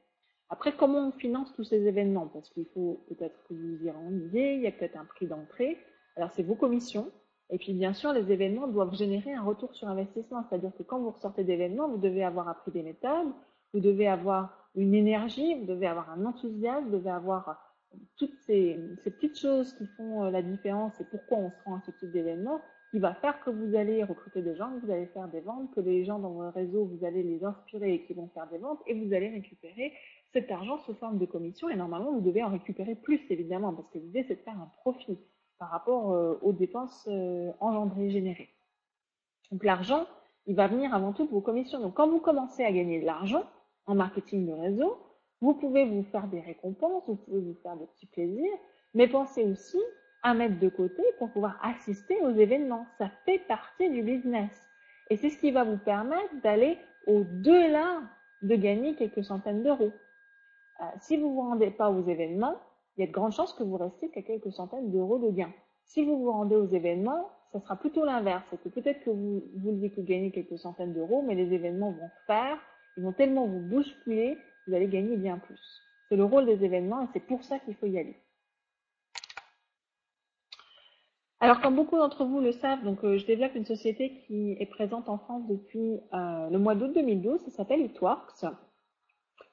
Après, comment on finance tous ces événements? Parce qu'il faut peut-être que vous y rendiez, il y a peut-être un prix d'entrée. Alors, c'est vos commissions. Et puis, bien sûr, les événements doivent générer un retour sur investissement. C'est-à-dire que quand vous ressortez d'événements, vous devez avoir appris des méthodes, vous devez avoir une énergie, vous devez avoir un enthousiasme, vous devez avoir toutes ces petites choses qui font la différence et pourquoi on se rend à ce type d'événement, qui va faire que vous allez recruter des gens, que vous allez faire des ventes, que les gens dans votre réseau, vous allez les inspirer et qui vont faire des ventes et vous allez récupérer cet argent sous forme de commission et normalement vous devez en récupérer plus évidemment parce que l'idée c'est de faire un profit par rapport aux dépenses engendrées, générées. Donc l'argent, il va venir avant tout de vos commissions. Donc quand vous commencez à gagner de l'argent en marketing de réseau, vous pouvez vous faire des récompenses, vous pouvez vous faire des petits plaisirs, mais pensez aussi à mettre de côté pour pouvoir assister aux événements. Ça fait partie du business. Et c'est ce qui va vous permettre d'aller au-delà de gagner quelques centaines d'euros. Si vous ne vous rendez pas aux événements, il y a de grandes chances que vous restiez qu'à quelques centaines d'euros de gains. Si vous vous rendez aux événements, ça sera plutôt l'inverse. C'est que peut-être que vous vouliez que gagner quelques centaines d'euros, mais les événements vont faire, ils vont tellement vous bousculer, vous allez gagner bien plus. C'est le rôle des événements et c'est pour ça qu'il faut y aller. Alors, comme beaucoup d'entre vous le savent, donc je développe une société qui est présente en France depuis le mois d'août 2012. Ça s'appelle Itworks.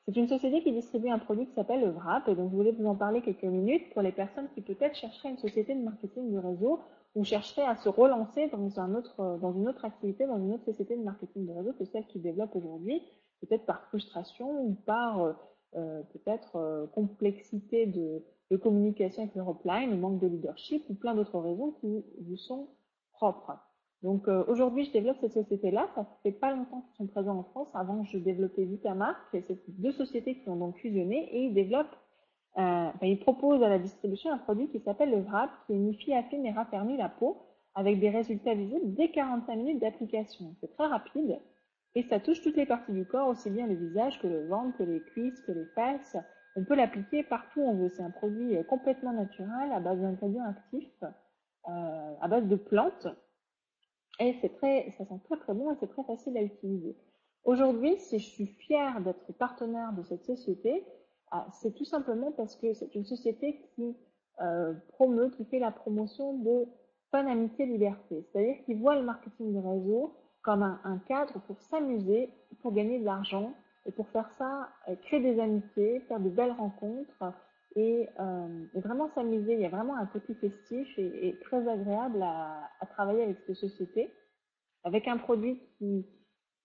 C'est une société qui distribue un produit qui s'appelle le Wrap, et donc je voulais vous en parler quelques minutes pour les personnes qui peut-être chercheraient une société de marketing de réseau ou chercheraient à se relancer dans une autre activité, dans une autre société de marketing de réseau que celle qu'ils développent aujourd'hui, peut-être par frustration ou par peut-être complexité de communication avec leur upline, ou manque de leadership ou plein d'autres raisons qui vous sont propres. Donc aujourd'hui, je développe cette société-là. Ça fait pas longtemps qu'ils sont présents en France. Avant, je développais Vitamark. C'est deux sociétés qui ont donc fusionné et ils proposent à la distribution un produit qui s'appelle le Wrap, qui unifie, affine et raffermit la peau avec des résultats visibles dès 45 minutes d'application. C'est très rapide et ça touche toutes les parties du corps, aussi bien le visage que le ventre, que les cuisses, que les fesses. On peut l'appliquer partout où on veut. C'est un produit complètement naturel à base d'ingrédients actifs, à base de plantes. Et ça sent très très bon et c'est très facile à utiliser. Aujourd'hui, si je suis fière d'être partenaire de cette société, c'est tout simplement parce que c'est une société qui promeut, qui fait la promotion de fun, amitié, liberté. C'est-à-dire qu'ils voient le marketing de réseau comme un cadre pour s'amuser, pour gagner de l'argent et pour faire ça, créer des amitiés, faire de belles rencontres et vraiment s'amuser. Il y a vraiment un côté festif et très agréable à travailler avec cette société, avec un produit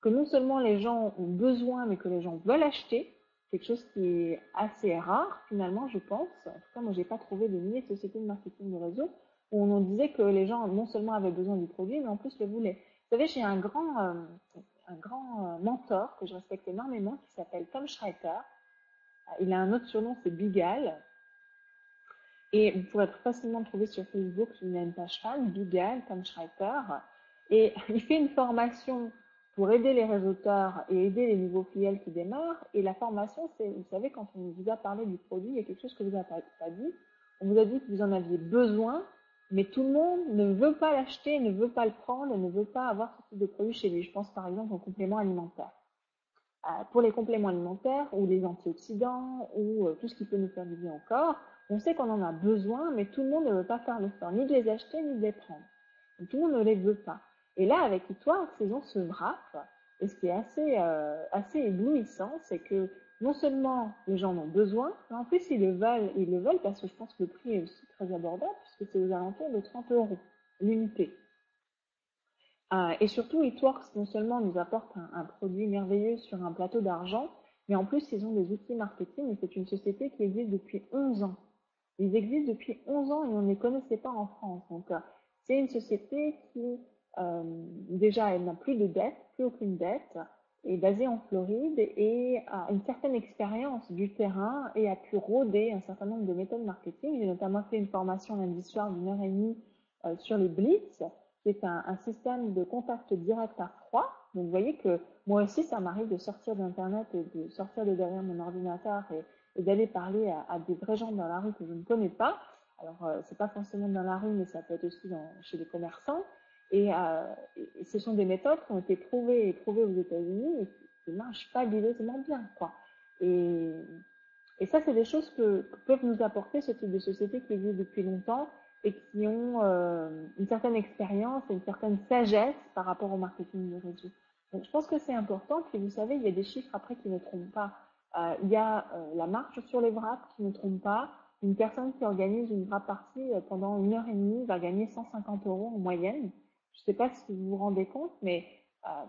que non seulement les gens ont besoin, mais que les gens veulent acheter, quelque chose qui est assez rare finalement, je pense. En tout cas, moi, j'ai pas trouvé de milliers de sociétés de marketing de réseau où on disait que les gens non seulement avaient besoin du produit, mais en plus le voulaient. Vous savez, j'ai un grand mentor que je respecte énormément qui s'appelle Tom Schreiter. Il a un autre surnom, c'est Bigal. Et vous pourrez facilement le trouver sur Facebook, il a une page fan, Bigal, Tom Schreiter. Et il fait une formation pour aider les réseauteurs et aider les nouveaux filiales qui démarrent. Et la formation, c'est, vous savez, quand on vous a parlé du produit, il y a quelque chose que vous n'avez pas dit. On vous a dit que vous en aviez besoin, mais tout le monde ne veut pas l'acheter, ne veut pas le prendre, ne veut pas avoir ce type de produit chez lui. Je pense par exemple aux compléments alimentaires. Pour les compléments alimentaires ou les antioxydants ou tout ce qui peut nous faire du bien au corps, on sait qu'on en a besoin, mais tout le monde ne veut pas faire l'effort, ni de les acheter, ni de les prendre. Donc, tout le monde ne les veut pas. Et là, avec Itworks, ils ont ce Wrap, et ce qui est assez éblouissant, c'est que non seulement les gens en ont besoin, mais en plus ils le veulent parce que je pense que le prix est aussi très abordable, puisque c'est aux alentours de 30 euros l'unité. Et surtout, Itworks non seulement nous apporte un produit merveilleux sur un plateau d'argent, mais en plus, ils ont des outils marketing et c'est une société qui existe depuis 11 ans. Ils existent depuis 11 ans et on ne les connaissait pas en France. Donc, c'est une société qui, déjà, elle n'a plus de dette, plus aucune dette, est basée en Floride et a une certaine expérience du terrain et a pu rôder un certain nombre de méthodes marketing. J'ai notamment fait une formation lundi soir d'1 heure et demie sur les blitz. qui est un système de contact direct à froid. Donc, vous voyez que moi aussi, ça m'arrive de sortir d'Internet et de sortir de derrière mon ordinateur et d'aller parler à des vrais gens dans la rue que je ne connais pas. Alors, c'est pas forcément dans la rue, mais ça peut être aussi chez les commerçants. Et ce sont des méthodes qui ont été prouvées et prouvées aux États-Unis et qui marchent fabuleusement bien, quoi. Et, et ça, c'est des choses que peuvent nous apporter ce type de société qui existe depuis longtemps et qui ont une certaine expérience et une certaine sagesse par rapport au marketing de réseau. Donc, je pense que c'est important. Puis, vous savez, il y a des chiffres après qui ne trompent pas. Il y a la marche sur les wraps qui ne trompe pas. Une personne qui organise une wrap party pendant 1 heure et demie va gagner 150 € en moyenne. Je ne sais pas si vous vous rendez compte, mais euh,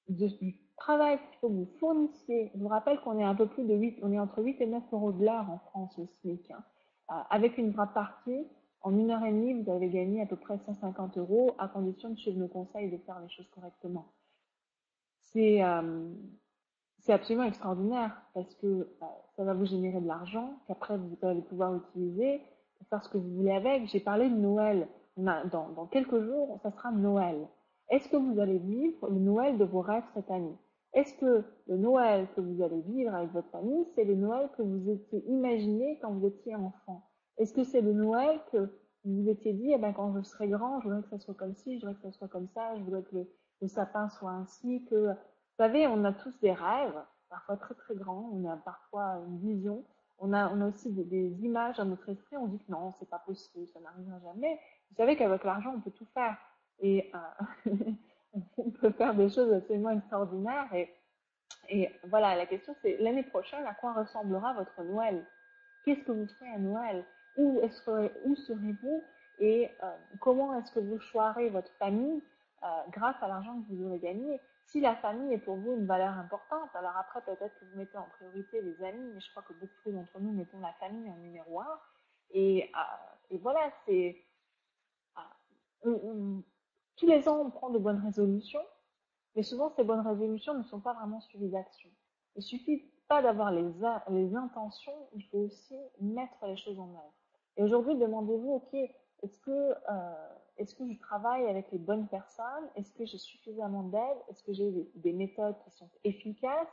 du travail qu'il faut que vous fournissiez. Je vous rappelle qu'on est un peu plus de 8, on est entre 8 et 9 € de l'heure en France au SMIC. Hein. Avec une wrap party, en 1 heure et demie, vous allez gagner à peu près 150 € à condition de suivre nos conseils et de faire les choses correctement. C'est c'est absolument extraordinaire parce que ça va vous générer de l'argent qu'après vous allez pouvoir utiliser pour faire ce que vous voulez avec. J'ai parlé de Noël. Dans quelques jours, ça sera Noël. Est-ce que vous allez vivre le Noël de vos rêves cette année? Est-ce que le Noël que vous allez vivre avec votre famille, c'est le Noël que vous étiez imaginé quand vous étiez enfant? Est-ce que c'est le Noël que vous vous étiez dit, eh ben, quand je serai grand, je voudrais que ça soit comme ci, je voudrais que ça soit comme ça, je voudrais que le sapin soit ainsi, que vous savez, on a tous des rêves, parfois très très grands, on a parfois une vision, on a aussi des images dans notre esprit, on dit que non, c'est pas possible, ça n'arrivera jamais. Vous savez qu'avec l'argent, on peut tout faire. Et on peut faire des choses absolument extraordinaires. Et voilà, la question c'est l'année prochaine, à quoi ressemblera votre Noël? Qu'est-ce que vous ferez à Noël? Où serez-vous? Et comment est-ce que vous choirez votre famille grâce à l'argent que vous aurez gagné? Si la famille est pour vous une valeur importante, alors après peut-être que vous mettez en priorité les amis, mais je crois que beaucoup d'entre nous mettons la famille en numéro un. Et voilà, tous les ans on prend de bonnes résolutions, mais souvent ces bonnes résolutions ne sont pas vraiment suivies d'action. Il suffit pas d'avoir les intentions, il faut aussi mettre les choses en œuvre. Et aujourd'hui, demandez-vous, ok, est-ce que je travaille avec les bonnes personnes? Est-ce que j'ai suffisamment d'aide? Est-ce que j'ai des méthodes qui sont efficaces?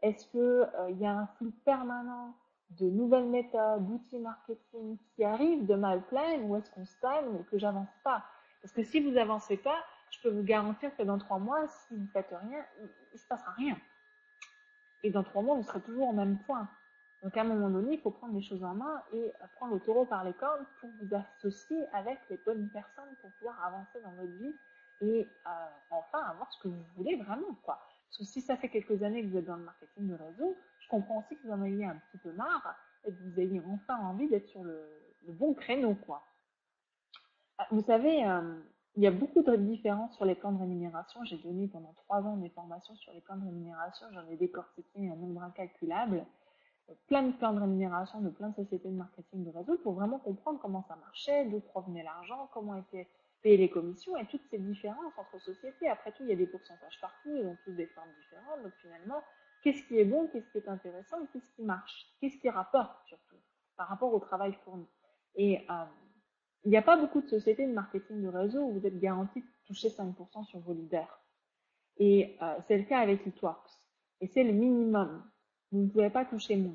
Est-ce que il y a un flux permanent de nouvelles méthodes, d'outils marketing qui arrivent de ma pipeline ou est-ce qu'on stagne et que j'avance pas? Parce que si vous avancez pas, je peux vous garantir que dans 3 mois, si vous ne faites rien, il ne se passera rien. Et dans 3 mois, vous serez toujours au même point. Donc à un moment donné, il faut prendre les choses en main et prendre le taureau par les cornes pour vous associer avec les bonnes personnes pour pouvoir avancer dans votre vie et enfin avoir ce que vous voulez vraiment, quoi. Parce que si ça fait quelques années que vous êtes dans le marketing de réseau, je comprends aussi que vous en ayez un petit peu marre et que vous ayez enfin envie d'être sur le bon créneau, quoi. Vous savez, il y a beaucoup de différences sur les plans de rémunération. J'ai donné pendant 3 ans des formations sur les plans de rémunération. J'en ai décortiqué un nombre incalculable. Plein de plans de rémunération de plein de sociétés de marketing de réseau pour vraiment comprendre comment ça marchait, d'où provenait l'argent, comment étaient payées les commissions et toutes ces différences entre sociétés. Après tout, il y a des pourcentages partout, ils ont tous des formes différentes. Donc finalement, qu'est-ce qui est bon, qu'est-ce qui est intéressant, qu'est-ce qui marche, qu'est-ce qui rapporte surtout par rapport au travail fourni. Et il n'y a pas beaucoup de sociétés de marketing de réseau où vous êtes garanti de toucher 5% sur vos leaders. Et c'est le cas avec Eatworks. Et c'est le minimum. Vous ne pouvez pas toucher moins.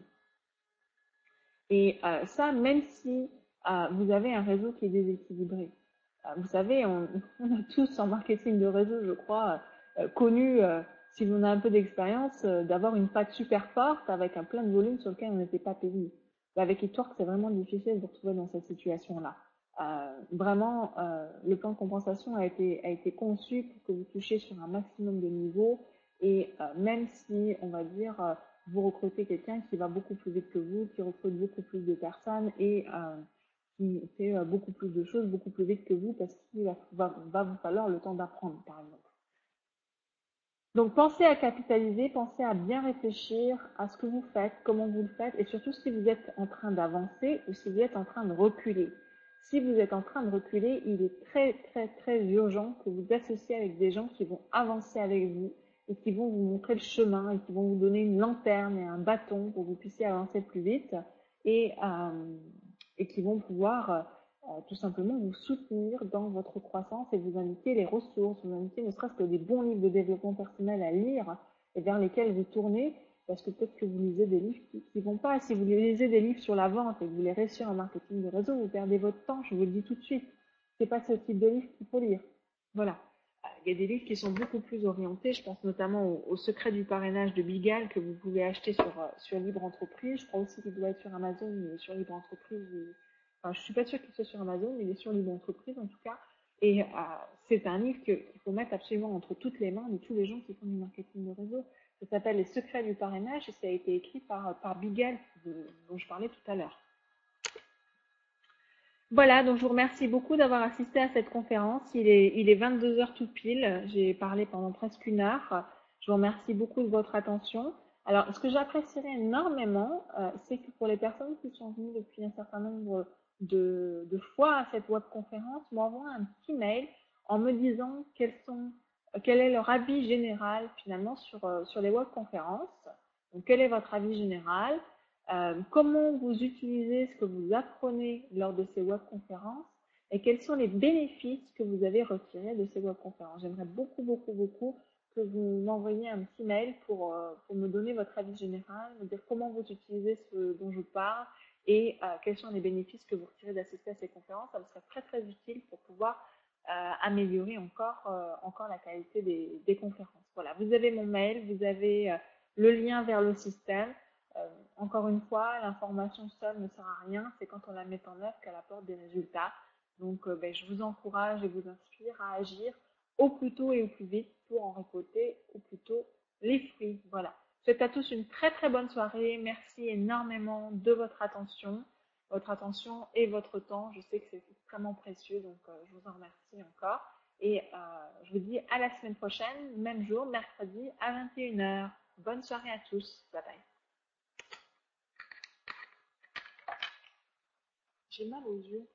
Et ça, même si vous avez un réseau qui est déséquilibré. Vous savez, on a tous en marketing de réseau, je crois, connu, si vous avez un peu d'expérience, d'avoir une patte super forte avec un plein de volume sur lequel on n'était pas payé. Et avec Eatworks, c'est vraiment difficile de vous retrouver dans cette situation-là. Vraiment, le plan de compensation a été conçu pour que vous touchiez sur un maximum de niveaux et même si, on va dire, vous recrutez quelqu'un qui va beaucoup plus vite que vous, qui recrute beaucoup plus de personnes et qui fait beaucoup plus de choses beaucoup plus vite que vous parce qu'il va vous falloir le temps d'apprendre, par exemple. Donc, pensez à capitaliser, pensez à bien réfléchir à ce que vous faites, comment vous le faites, et surtout si vous êtes en train d'avancer ou si vous êtes en train de reculer. Si vous êtes en train de reculer, il est très, très, très urgent que vous associez avec des gens qui vont avancer avec vous et qui vont vous montrer le chemin et qui vont vous donner une lanterne et un bâton pour que vous puissiez avancer plus vite et qui vont pouvoir tout simplement vous soutenir dans votre croissance et vous indiquer les ressources, vous indiquer ne serait-ce que des bons livres de développement personnel à lire et vers lesquels vous tournez, parce que peut-être que vous lisez des livres qui vont pas. Si vous lisez des livres sur la vente et que vous les réussissez en marketing de réseau, vous perdez votre temps, je vous le dis tout de suite. C'est pas ce type de livre qu'il faut lire. Voilà. Il y a des livres qui sont beaucoup plus orientés, je pense notamment au secret du parrainage de Bigal que vous pouvez acheter sur Libre Entreprise. Je crois aussi qu'il doit être sur Amazon, mais sur Libre Entreprise, enfin, je suis pas sûre qu'il soit sur Amazon, mais il est sur Libre Entreprise en tout cas. Et c'est un livre qu'il faut mettre absolument entre toutes les mains de tous les gens qui font du marketing de réseau. Ça s'appelle Les secrets du parrainage et ça a été écrit par Bigal, dont je parlais tout à l'heure. Voilà, donc je vous remercie beaucoup d'avoir assisté à cette conférence. Il est 22 heures tout pile. J'ai parlé pendant presque une heure. Je vous remercie beaucoup de votre attention. Alors, ce que j'apprécierais énormément, c'est que pour les personnes qui sont venues depuis un certain nombre de fois à cette webconférence, m'envoient un petit mail en me disant quel est leur avis général finalement sur les webconférences. Donc, quel est votre avis général? Comment vous utilisez ce que vous apprenez lors de ces webconférences et quels sont les bénéfices que vous avez retirés de ces webconférences. J'aimerais beaucoup, beaucoup, beaucoup que vous m'envoyiez un petit mail pour me donner votre avis général, me dire comment vous utilisez ce dont je vous parle et quels sont les bénéfices que vous retirez d'assister à ces conférences. Ça me serait très, très utile pour pouvoir améliorer encore la qualité des conférences. Voilà, vous avez mon mail, vous avez le lien vers le système. Encore une fois, l'information seule ne sert à rien, c'est quand on la met en œuvre qu'elle apporte des résultats. Donc, je vous encourage et vous inspire à agir au plus tôt et au plus vite pour en récolter au plus tôt les fruits. Voilà. Je vous souhaite à tous une très très bonne soirée. Merci énormément de votre attention et votre temps. Je sais que c'est extrêmement précieux, donc je vous en remercie encore. Et je vous dis à la semaine prochaine, même jour, mercredi à 21 heures. Bonne soirée à tous. Bye bye. J'ai mal aux yeux.